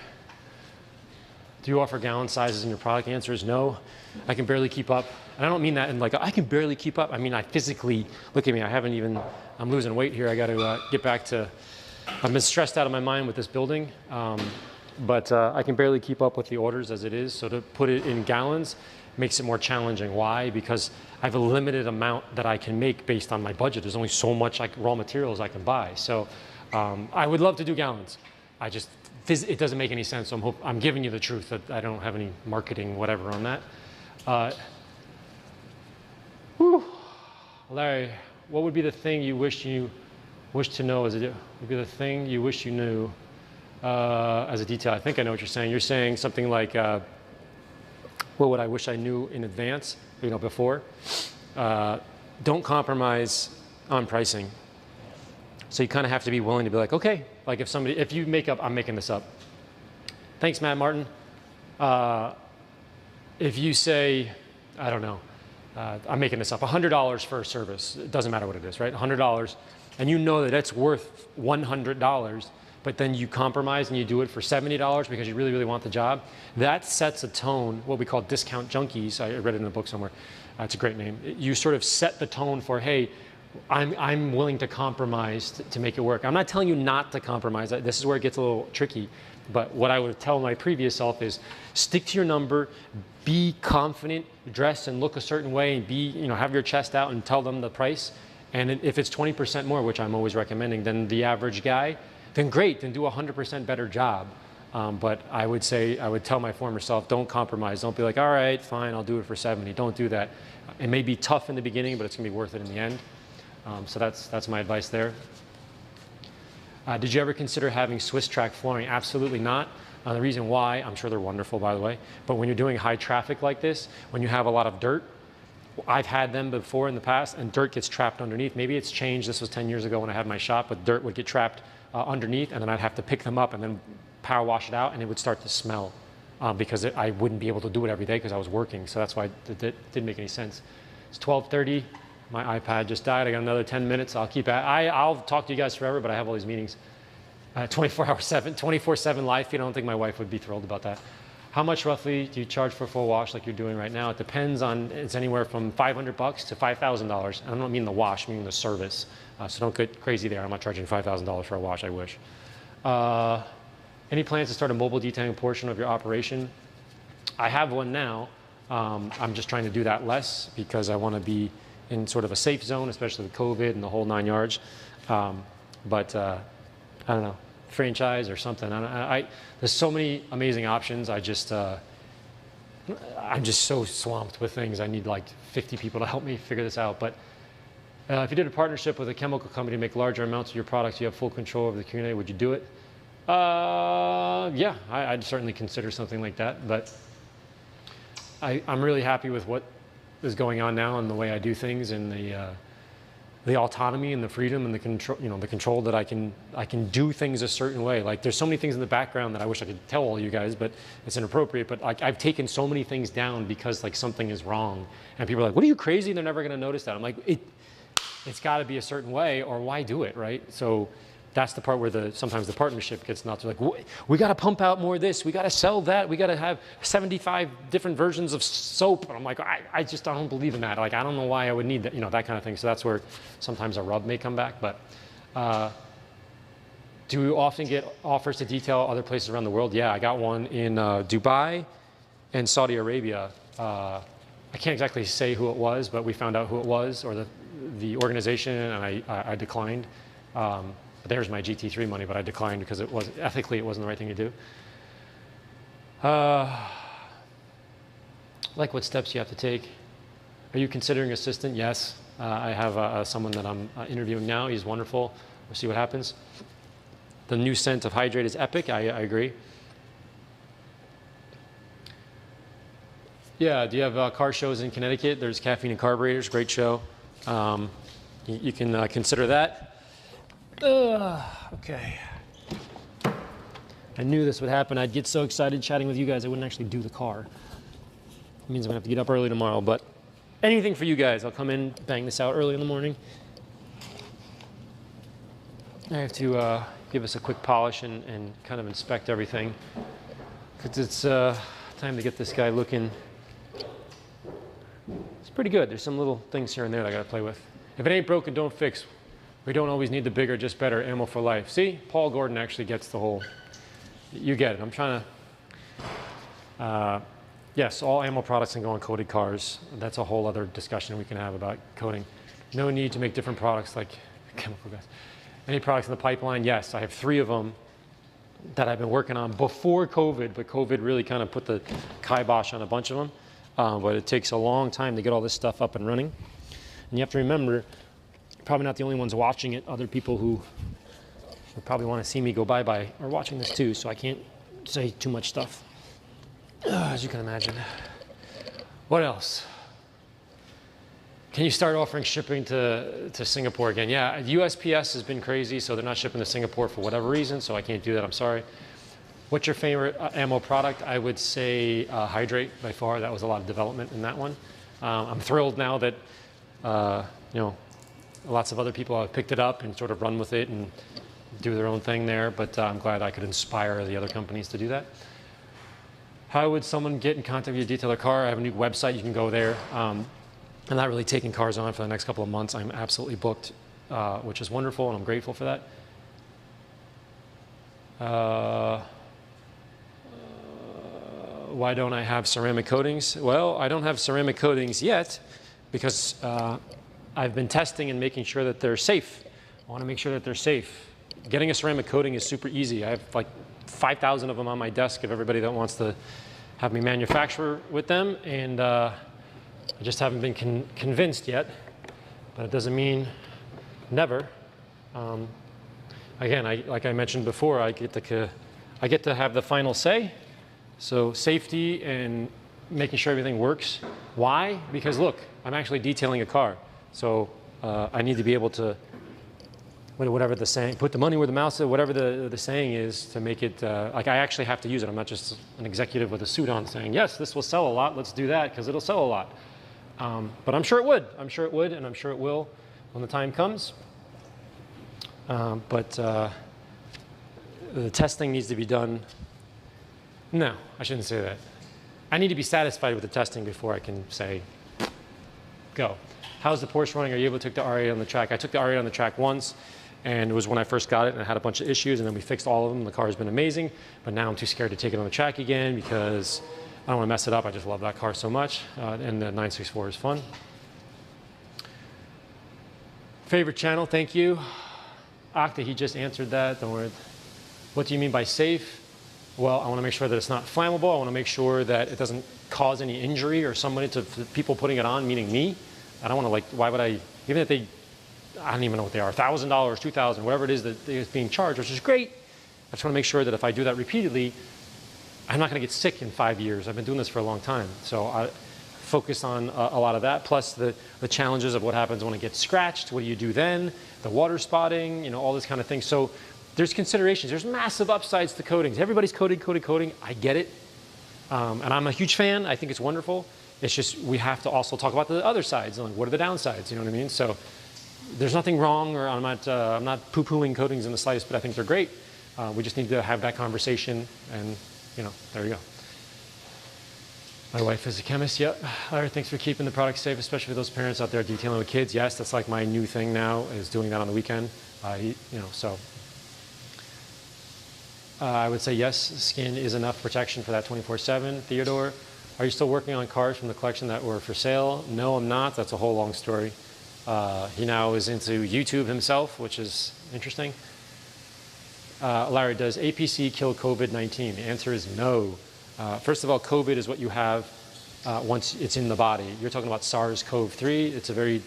Do you offer gallon sizes in your product? The answer is no. I can barely keep up. And I don't mean that in like, I can barely keep up. I mean, I physically, look at me, I'm losing weight here. I got to get back to, I've been stressed out of my mind with this building. But I can barely keep up with the orders as it is. So to put it in gallons makes it more challenging. Why? Because I have a limited amount that I can make based on my budget. There's only so much raw materials I can buy. So I would love to do gallons. It doesn't make any sense. So I'm giving you the truth that I don't have any marketing, whatever on that. Larry, what would be the thing you wish to know as a, would be the thing you wish you knew as a detail? I think I know what you're saying. You're saying something like, what would I wish I knew in advance, before? Don't compromise on pricing. So you kind of have to be willing to be like, okay, like if you make up, I'm making this up. Thanks, Matt Martin. If you say, I don't know, I'm making this up, $100 for a service, it doesn't matter what it is, right? $100, and you know that it's worth $100, but then you compromise and you do it for $70 because you really, really want the job, that sets a tone, what we call discount junkies. I read it in a book somewhere. It's a great name. You sort of set the tone for, hey, I'm willing to compromise to make it work. I'm not telling you not to compromise. This is where it gets a little tricky. But what I would tell my previous self is stick to your number, be confident, dress and look a certain way, and have your chest out and tell them the price. And if it's 20% more, which I'm always recommending, than the average guy, then great, then do a 100% better job. But I would tell my former self, don't compromise. Don't be like, all right, fine, I'll do it for 70. Don't do that. It may be tough in the beginning, but it's gonna be worth it in the end. So that's my advice there. Did you ever consider having Swiss track flooring? Absolutely not. The reason why, I'm sure they're wonderful, by the way, but when you're doing high traffic like this, when you have a lot of dirt, I've had them before in the past, and dirt gets trapped underneath. Maybe it's changed. This was 10 years ago when I had my shop, but dirt would get trapped underneath, and then I'd have to pick them up and then power wash it out, and it would start to smell because I wouldn't be able to do it every day because I was working. So that's why it didn't make any sense. It's 12:30. My iPad just died. I got another 10 minutes. I'll talk to you guys forever, but I have all these meetings. 24/7 live feed. I don't think my wife would be thrilled about that. How much roughly do you charge for a full wash like you're doing right now? It depends on, it's anywhere from $500 to $5,000. I don't mean the wash, I mean the service. So don't get crazy there. I'm not charging $5,000 for a wash, I wish. Any plans to start a mobile detailing portion of your operation? I have one now. I'm just trying to do that less because I want to be in sort of a safe zone, especially with COVID and the whole 9 yards. I don't know, franchise or something. There's so many amazing options. I'm just so swamped with things. I need like 50 people to help me figure this out. But If you did a partnership with a chemical company to make larger amounts of your products, you have full control over the community, would you do it? Yeah, I'd certainly consider something like that, but I'm really happy with what is going on now and the way I do things, and the autonomy and the freedom and the control, the control that I can do things a certain way. Like, there's so many things in the background that I wish I could tell all you guys, but it's inappropriate. But like, I've taken so many things down because like something is wrong, and people are like, "What, are you crazy?" They're never going to notice that. I'm like, it's got to be a certain way, or why do it, right? So that's the part where sometimes the partnership gets nuts. They're like, we got to pump out more of this, we got to sell that, we got to have 75 different versions of soap. And I'm like, I don't believe in that. Like, I don't know why I would need that, that kind of thing. So that's where sometimes a rub may come back. But do you often get offers to detail other places around the world? Yeah, I got one in Dubai and Saudi Arabia. I can't exactly say who it was, but we found out who it was, or the organization, and I declined. There's my GT3 money, but I declined because ethically it wasn't the right thing to do. Like, what steps you have to take. Are you considering assistant? Yes. I have someone that I'm interviewing now. He's wonderful. We'll see what happens. The new scent of Hydrate is epic. I agree. Yeah, do you have car shows in Connecticut? There's Caffeine and Carburetors, great show. You can consider that. Okay. I knew this would happen. I'd get so excited chatting with you guys, I wouldn't actually do the car. It means I'm gonna have to get up early tomorrow, but anything for you guys. I'll come in, bang this out early in the morning. I have to give us a quick polish and kind of inspect everything, because it's time to get this guy looking. It's pretty good. There's some little things here and there that I gotta play with. If it ain't broken, don't fix. We don't always need the bigger, just better. Ammo for life. See, Paul Gordon actually gets the whole, you get it. I'm trying to, yes, all ammo products can go on coated cars. That's a whole other discussion we can have about coating. No need to make different products like chemical gas. Any products in the pipeline? Yes, I have 3 of them that I've been working on before COVID, but COVID really kind of put the kibosh on a bunch of them. But it takes a long time to get all this stuff up and running. And you have to remember, probably not the only ones watching it. Other people who would probably want to see me go bye-bye are watching this too, so I can't say too much stuff, as you can imagine. What else? Can you start offering shipping to Singapore again? Yeah, USPS has been crazy, so they're not shipping to Singapore for whatever reason, so I can't do that. I'm sorry. What's your favorite ammo product? I would say Hydrate by far. That was a lot of development in that one. I'm thrilled now that lots of other people have picked it up and sort of run with it and do their own thing there, but I'm glad I could inspire the other companies to do that. How would someone get in contact with you to detail their car? I have a new website. You can go there. I'm not really taking cars on for the next couple of months. I'm absolutely booked, which is wonderful, and I'm grateful for that. Why don't I have ceramic coatings? Well, I don't have ceramic coatings yet because I've been testing and making sure that they're safe. I want to make sure that they're safe. Getting a ceramic coating is super easy. I have like 5,000 of them on my desk of everybody that wants to have me manufacture with them, and I just haven't been convinced yet, but it doesn't mean never. Again, like I mentioned before, I get to have the final say. So safety and making sure everything works. Why? Because look, I'm actually detailing a car. So I need to be able to, whatever the saying, put the money where the mouth is, whatever the saying is, to make it, like, I actually have to use it. I'm not just an executive with a suit on saying, yes, this will sell a lot, let's do that, because it'll sell a lot. But I'm sure it would. I'm sure it would, and I'm sure it will when the time comes. But the testing needs to be done. No, I shouldn't say that. I need to be satisfied with the testing before I can say, go. How's the Porsche running? Are you able to take the R8 on the track? I took the R8 on the track once, and it was when I first got it, and I had a bunch of issues, and then we fixed all of them. The car has been amazing, but now I'm too scared to take it on the track again because I don't want to mess it up. I just love that car so much, and the 964 is fun. Favorite channel? Thank you. Octa, he just answered that. Don't worry. What do you mean by safe? Well, I want to make sure that it's not flammable. I want to make sure that it doesn't cause any injury or somebody to people putting it on, meaning me. I don't want to, like, why would I, even if they I don't even know what they are, $1,000, $2,000, whatever it is that is being charged, which is great. I just want to make sure that if I do that repeatedly, I'm not going to get sick in 5 years. I've been doing this for a long time. So I focus on a lot of that, plus the challenges of what happens when it gets scratched. What do you do then? The water spotting, you know, all this kind of thing. So there's considerations. There's massive upsides to coatings. Everybody's coating. I get it. And I'm a huge fan. I think it's wonderful. It's just we have to also talk about the other sides. Like, what are the downsides? You know what I mean? So there's nothing wrong, or I'm not poo-pooing coatings in the slightest, but I think they're great. We just need to have that conversation, and you know, there you go. My wife is a chemist. Yep. Larry, thanks for keeping the product safe, especially for those parents out there detailing with kids. Yes, that's like my new thing now, is doing that on the weekend. You know, so I would say yes, skin is enough protection for that 24/7. Theodore, are you still working on cars from the collection that were for sale? No, I'm not. That's a whole long story. He now is into YouTube himself, which is interesting. Larry, does APC kill COVID-19? The answer is no. First of all, COVID is what you have once it's in the body. You're talking about SARS-CoV-3. It's a very,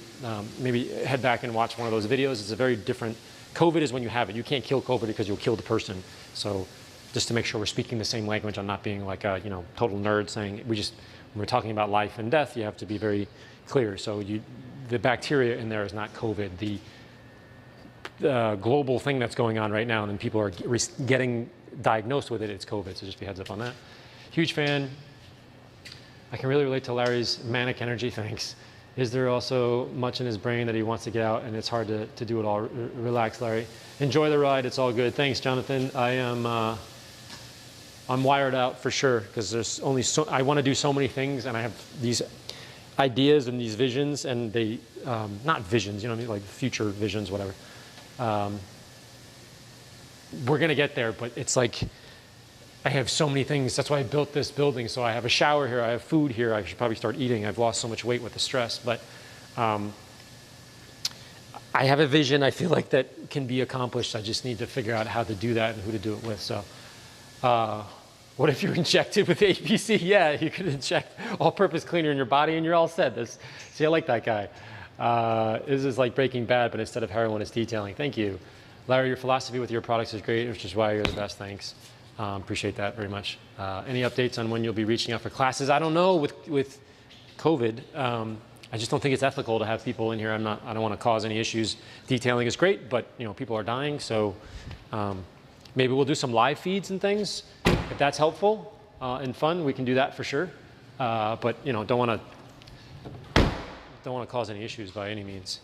maybe head back and watch one of those videos. It's a very different, COVID is when you have it. You can't kill COVID because you'll kill the person. So just to make sure we're speaking the same language, I'm not being like a, you know, total nerd saying, when we're talking about life and death, you have to be very clear. So the bacteria in there is not COVID. The global thing that's going on right now, and then people are getting diagnosed with it, it's COVID. So just be heads up on that. Huge fan. I can really relate to Larry's manic energy, thanks. Is there also much in his brain that he wants to get out, and it's hard to do it all? Relax, Larry. Enjoy the ride, it's all good. Thanks, Jonathan. I'm wired out for sure, because there's only so, I want to do so many things, and I have these ideas and these visions, and they, not visions, you know what I mean, like future visions, whatever. We're going to get there, but it's like, I have so many things. That's why I built this building. So I have a shower here. I have food here. I should probably start eating. I've lost so much weight with the stress. But I have a vision I feel like that can be accomplished. I just need to figure out how to do that and who to do it with. So what if you're injected with APC? Yeah, you could inject all-purpose cleaner in your body and you're all set. See, I like that guy. This is like Breaking Bad, but instead of heroin, it's detailing. Thank you. Larry, your philosophy with your products is great, which is why you're the best. Thanks. Appreciate that very much. Any updates on when you'll be reaching out for classes? I don't know with COVID. I just don't think it's ethical to have people in here. I don't want to cause any issues. Detailing is great, but you know, people are dying. So maybe we'll do some live feeds and things. If that's helpful and fun, we can do that for sure. But you know, don't want to cause any issues by any means.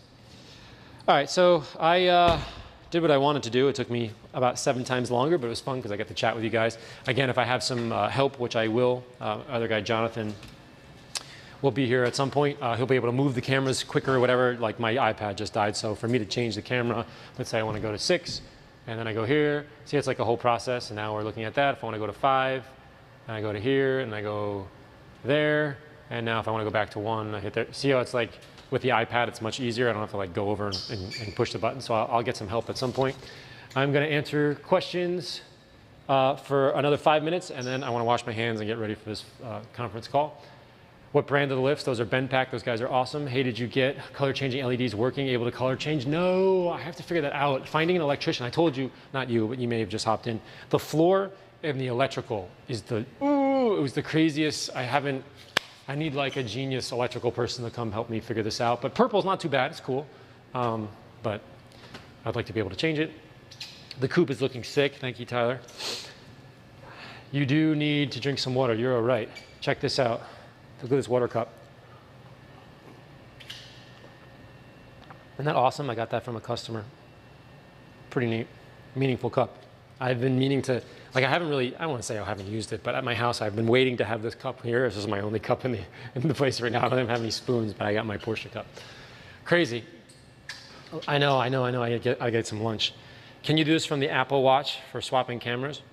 All right, so I did what I wanted to do. It took me about 7 times longer, but it was fun because I got to chat with you guys. Again, if I have some help, which I will, other guy, Jonathan, will be here at some point. He'll be able to move the cameras quicker or whatever. Like my iPad just died, so for me to change the camera, let's say I want to go to 6, and then I go here. See, it's like a whole process, and now we're looking at that. If I want to go to 5, and I go to here, and I go there, and now if I want to go back to 1, I hit there. See how it's like, with the iPad, it's much easier. I don't have to like go over and push the button, so I'll get some help at some point. I'm going to answer questions for another 5 minutes, and then I want to wash my hands and get ready for this conference call. What brand are the lifts? Those are Benpack. Those guys are awesome. Hey, did you get color changing LEDs working, able to color change? No, I have to figure that out. Finding an electrician, I told you, not you, but you may have just hopped in. The floor and the electrical is it was the craziest. I need like a genius electrical person to come help me figure this out. But purple's not too bad, it's cool. But I'd like to be able to change it. The coupe is looking sick, thank you, Tyler. You do need to drink some water, you're all right. Check this out, look at this water cup. Isn't that awesome? I got that from a customer. Pretty neat, meaningful cup. I've been meaning to, like I don't want to say I haven't used it, but at my house I've been waiting to have this cup here. This is my only cup in the place right now. I don't even have any spoons, but I got my Porsche cup. Crazy. I know, I get some lunch. Can you do this from the Apple Watch for swapping cameras?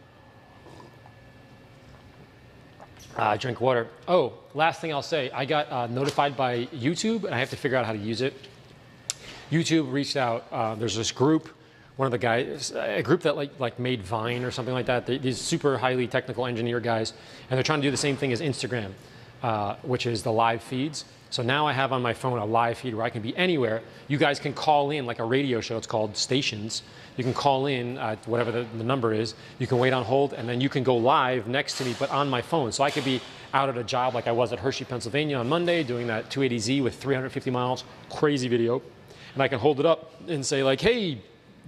Drink water. Oh, last thing I'll say, I got notified by YouTube, and I have to figure out how to use it. YouTube reached out, there's this group, one of the guys, a group that like made Vine or something like that. These super highly technical engineer guys, and they're trying to do the same thing as Instagram, which is the live feeds. So now I have on my phone a live feed where I can be anywhere. You guys can call in like a radio show. It's called Stations. You can call in whatever the number is. You can wait on hold, and then you can go live next to me, but on my phone. So I could be out at a job like I was at Hershey, Pennsylvania on Monday, doing that 280Z with 350 miles, crazy video. And I can hold it up and say like, hey,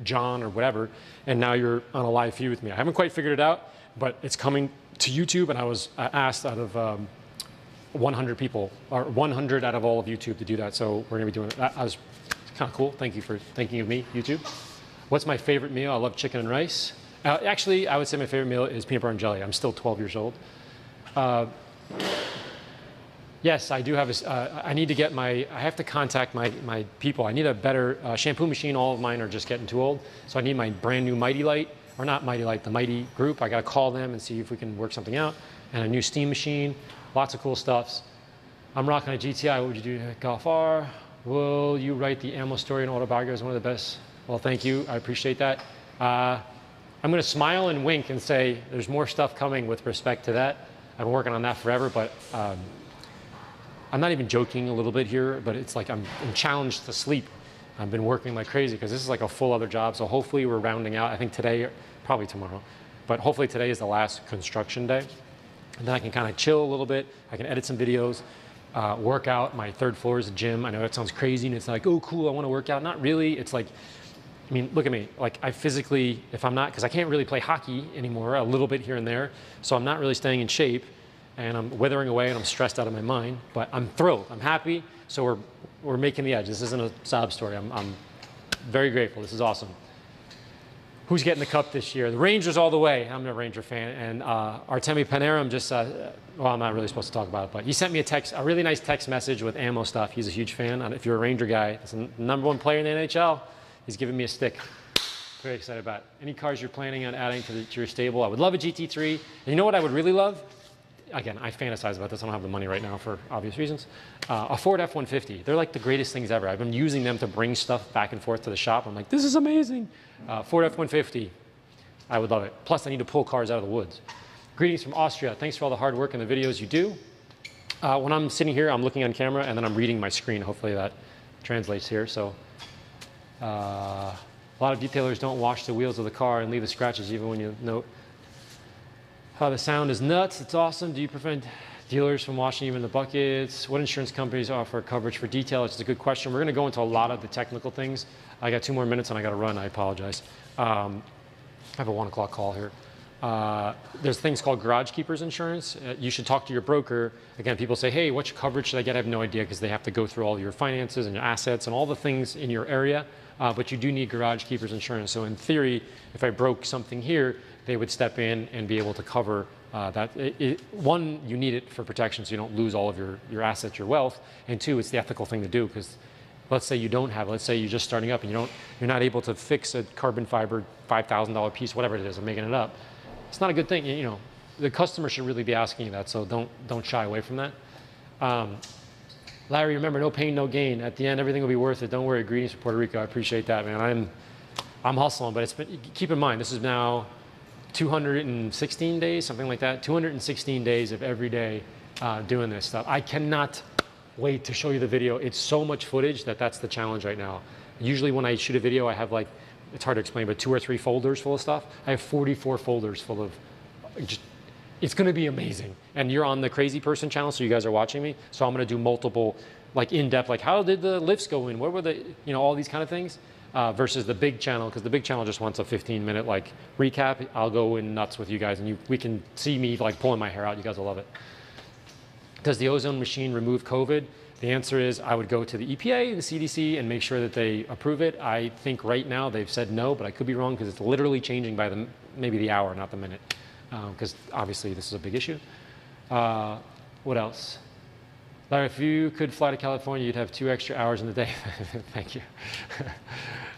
John or whatever, and now you're on a live feed with me. I haven't quite figured it out, but it's coming to YouTube, and I was asked out of 100 people, or 100 out of all of YouTube to do that. So we're gonna be doing that. I was kind of cool. Thank you for thinking of me, YouTube. What's my favorite meal? I love chicken and rice. Actually, I would say my favorite meal is peanut butter and jelly. I'm still 12 years old. Yes, I do have I need to get I have to contact my people. I need a better shampoo machine. All of mine are just getting too old. So I need my brand new Mighty Light, or not Mighty Light, the Mighty Group. I gotta call them and see if we can work something out. And a new steam machine, lots of cool stuffs. I'm rocking a GTI. What would you do to Golf R? Will you write the ammo story and autobiography as one of the best? Well, thank you, I appreciate that. I'm gonna smile and wink and say there's more stuff coming with respect to that. I've been working on that forever, but I'm not even joking a little bit here, but it's like I'm challenged to sleep. I've been working like crazy because this is like a full other job. So hopefully we're rounding out. I think today, probably tomorrow, but hopefully today is the last construction day. And then I can kind of chill a little bit. I can edit some videos, work out. My third floor is a gym. I know that sounds crazy and it's like, oh, cool, I want to work out. Not really. It's like, I mean, look at me. Like I physically, if I'm not, because I can't really play hockey anymore, a little bit here and there. So I'm not really staying in shape. And I'm withering away and I'm stressed out of my mind, but I'm thrilled, I'm happy. So we're making the edge. This isn't a sob story. I'm very grateful. This is awesome. Who's getting the cup this year? The Rangers all the way. I'm a Ranger fan. And Artemi Panarin just, well, I'm not really supposed to talk about it, but he sent me a really nice text message with ammo stuff. He's a huge fan. If you're a Ranger guy, it's the #1 player in the NHL. He's giving me a stick. Very excited about it. Any cars you're planning on adding to your stable? I would love a GT3. And you know what I would really love? Again, I fantasize about this. I don't have the money right now for obvious reasons. A Ford F-150. They're like the greatest things ever. I've been using them to bring stuff back and forth to the shop. I'm like, this is amazing. Ford F-150. I would love it. Plus, I need to pull cars out of the woods. Greetings from Austria. Thanks for all the hard work and the videos you do. When I'm sitting here, I'm looking on camera, and then I'm reading my screen. Hopefully that translates here. So, a lot of detailers don't wash the wheels of the car and leave the scratches even when you note. The sound is nuts. It's awesome. Do you prevent dealers from washing even the buckets? What insurance companies offer coverage for detail? It's a good question. We're going to go into a lot of the technical things. I got 2 more minutes and I got to run. I apologize. I have a 1 o'clock call here. There's things called garage keepers insurance. You should talk to your broker. Again, people say, hey, what coverage should I get? I have no idea because they have to go through all your finances and your assets and all the things in your area. But you do need garage keepers insurance. So in theory, if I broke something here, they would step in and be able to cover that. One, you need it for protection so you don't lose all of your assets, your wealth. And 2, it's the ethical thing to do because let's say you don't have, let's say you're just starting up and you're not able to fix a carbon fiber $5,000 piece, whatever it is, I'm making it up. It's not a good thing. You know, the customer should really be asking you that, so don't shy away from that. Larry, remember, no pain, no gain. At the end, everything will be worth it. Don't worry. Greetings from Puerto Rico. I appreciate that, man. I'm hustling, but keep in mind, this is now 216 days, something like that. 216 days of every day doing this stuff. I cannot wait to show you the video. It's so much footage that's the challenge right now. Usually when I shoot a video, I have like, it's hard to explain, but 2 or 3 folders full of stuff. I have 44 folders full of it's going to be amazing. And you're on the Crazy Person channel, so you guys are watching me. So I'm going to do multiple, like in-depth, like how did the lifts go in? What were the, all these kind of things versus the big channel, because the big channel just wants a 15-minute like recap. I'll go in nuts with you guys, and we can see me like pulling my hair out. You guys will love it. Does the ozone machine remove COVID? The answer is I would go to the EPA, the CDC, and make sure that they approve it. I think right now they've said no, but I could be wrong because it's literally changing by maybe the hour, not the minute, because obviously this is a big issue. What else? Larry, if you could fly to California, you'd have 2 extra hours in the day. Thank you.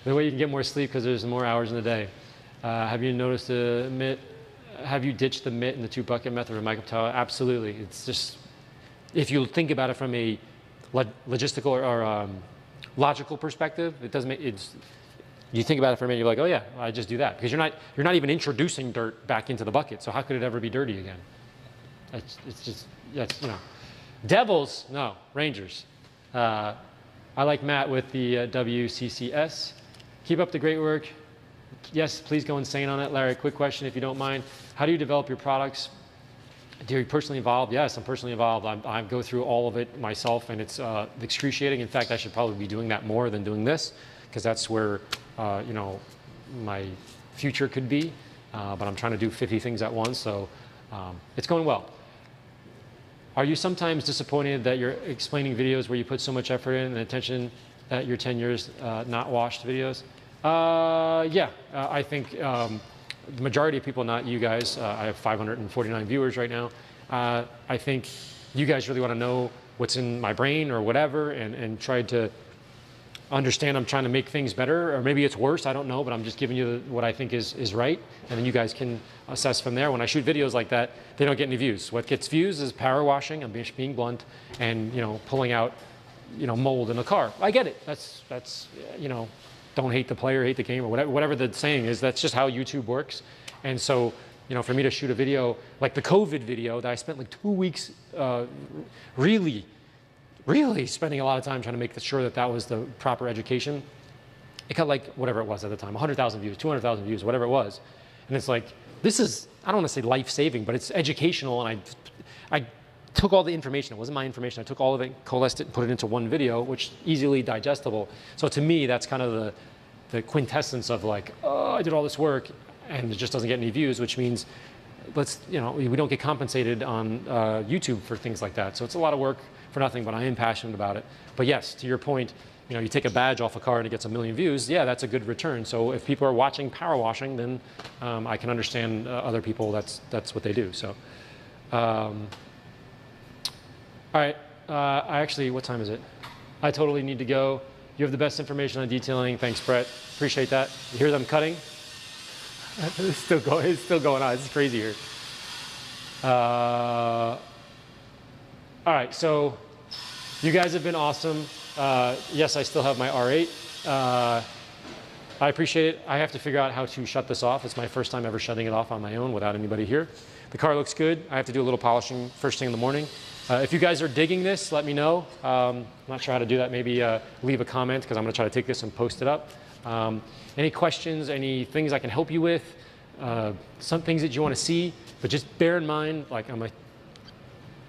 The way you can get more sleep because there's more hours in the day. Have you noticed have you ditched the mitt and the 2-bucket method of Michael Tower? Absolutely. It's just, if you think about it from a logistical or logical perspective, it doesn't make you think about it for a minute, you're like, oh yeah, I just do that, because you're not even introducing dirt back into the bucket. So how could it ever be dirty again? It's just, that's, Devils, no, Rangers. I like Matt with the WCCS. Keep up the great work. Yes, please go insane on it. Larry, quick question if you don't mind. How do you develop your products? Do you personally involved? Yes, I'm personally involved. I go through all of it myself, and it's excruciating. In fact, I should probably be doing that more than doing this, because that's where you know, my future could be. But I'm trying to do 50 things at once, so it's going well. Are you sometimes disappointed that you're explaining videos where you put so much effort in and attention at your 10 years not watched videos? Yeah, I think the majority of people, not you guys, I have 549 viewers right now. I think you guys really want to know what's in my brain or whatever, and try to understand I'm trying to make things better, or maybe it's worse, I don't know, but I'm just giving you what I think is right, and then you guys can assess from there. When I shoot videos like that, they don't get any views. What gets views is power washing, I'm being blunt, and pulling out mold in a car. I get it. That's don't hate the player, hate the game, or whatever the saying is. That's just how YouTube works. And so, for me to shoot a video like the COVID video that I spent like 2 weeks really spending a lot of time trying to make sure that was the proper education. It got like whatever it was at the time, 100,000 views, 200,000 views, whatever it was. And it's like, this is, I don't want to say life-saving, but it's educational. And I took all the information. It wasn't my information. I took all of it, coalesced it, and put it into one video, which easily digestible. So to me, that's kind of the quintessence of like, oh, I did all this work and it just doesn't get any views, which means we don't get compensated on YouTube for things like that. So it's a lot of work for nothing, but I am passionate about it. But yes, to your point, you take a badge off a car and it gets 1 million views. Yeah, that's a good return. So if people are watching power washing, then I can understand other people. That's what they do. So, all right. I actually, what time is it? I totally need to go. You have the best information on detailing. Thanks, Brett. Appreciate that. You hear them cutting? It's still going on. It's crazy here. All right, so you guys have been awesome. Yes, I still have my R8. I appreciate it. I have to figure out how to shut this off. It's my first time ever shutting it off on my own without anybody here. The car looks good. I have to do a little polishing first thing in the morning. If you guys are digging this, let me know. I'm not sure how to do that. Maybe leave a comment, because I'm going to try to take this and post it up. Any questions, any things I can help you with, some things that you want to see, but just bear in mind, like, I'm a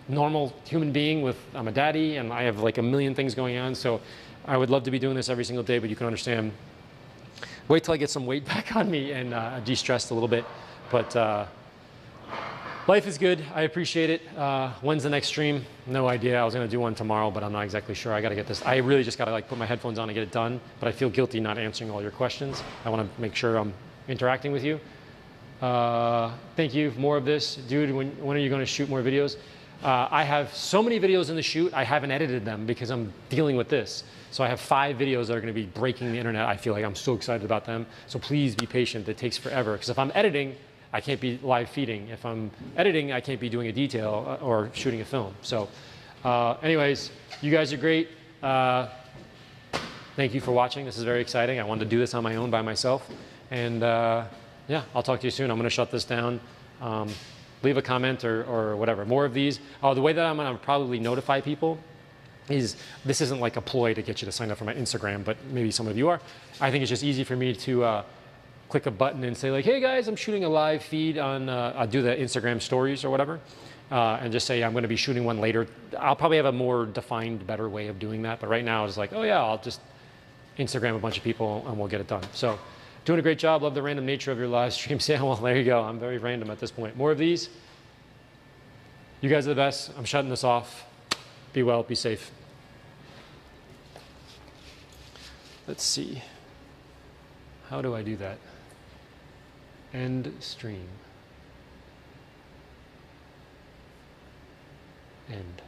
normal human being I'm a daddy, and I have like 1 million things going on, so I would love to be doing this every single day, but you can understand. Wait till I get some weight back on me and de-stressed a little bit, but life is good. I appreciate it. When's the next stream? No idea. I was going to do one tomorrow, but I'm not exactly sure. I got to get this. I really just got to like put my headphones on and get it done, but I feel guilty not answering all your questions. I want to make sure I'm interacting with you. Thank you. More of this. Dude, when are you going to shoot more videos? I have so many videos in the shoot, I haven't edited them because I'm dealing with this. So I have 5 videos that are going to be breaking the internet. I feel like I'm so excited about them. So please be patient. It takes forever, because if I'm editing, I can't be live feeding. If I'm editing, I can't be doing a detail or shooting a film. So anyways, you guys are great. Thank you for watching. This is very exciting. I wanted to do this on my own by myself. And yeah, I'll talk to you soon. I'm going to shut this down. Leave a comment or whatever. More of these. The way that I'm going to probably notify people is, this isn't like a ploy to get you to sign up for my Instagram, but maybe some of you are. I think it's just easy for me to click a button and say like, hey guys, I'm shooting a live feed on, I'll do the Instagram stories or whatever, and just say I'm going to be shooting one later. I'll probably have a more defined, better way of doing that. But right now it's like, oh yeah, I'll just Instagram a bunch of people and we'll get it done. So doing a great job. Love the random nature of your live streams. Yeah, well, there you go. I'm very random at this point. More of these. You guys are the best. I'm shutting this off. Be well, be safe. Let's see. How do I do that? End stream. End.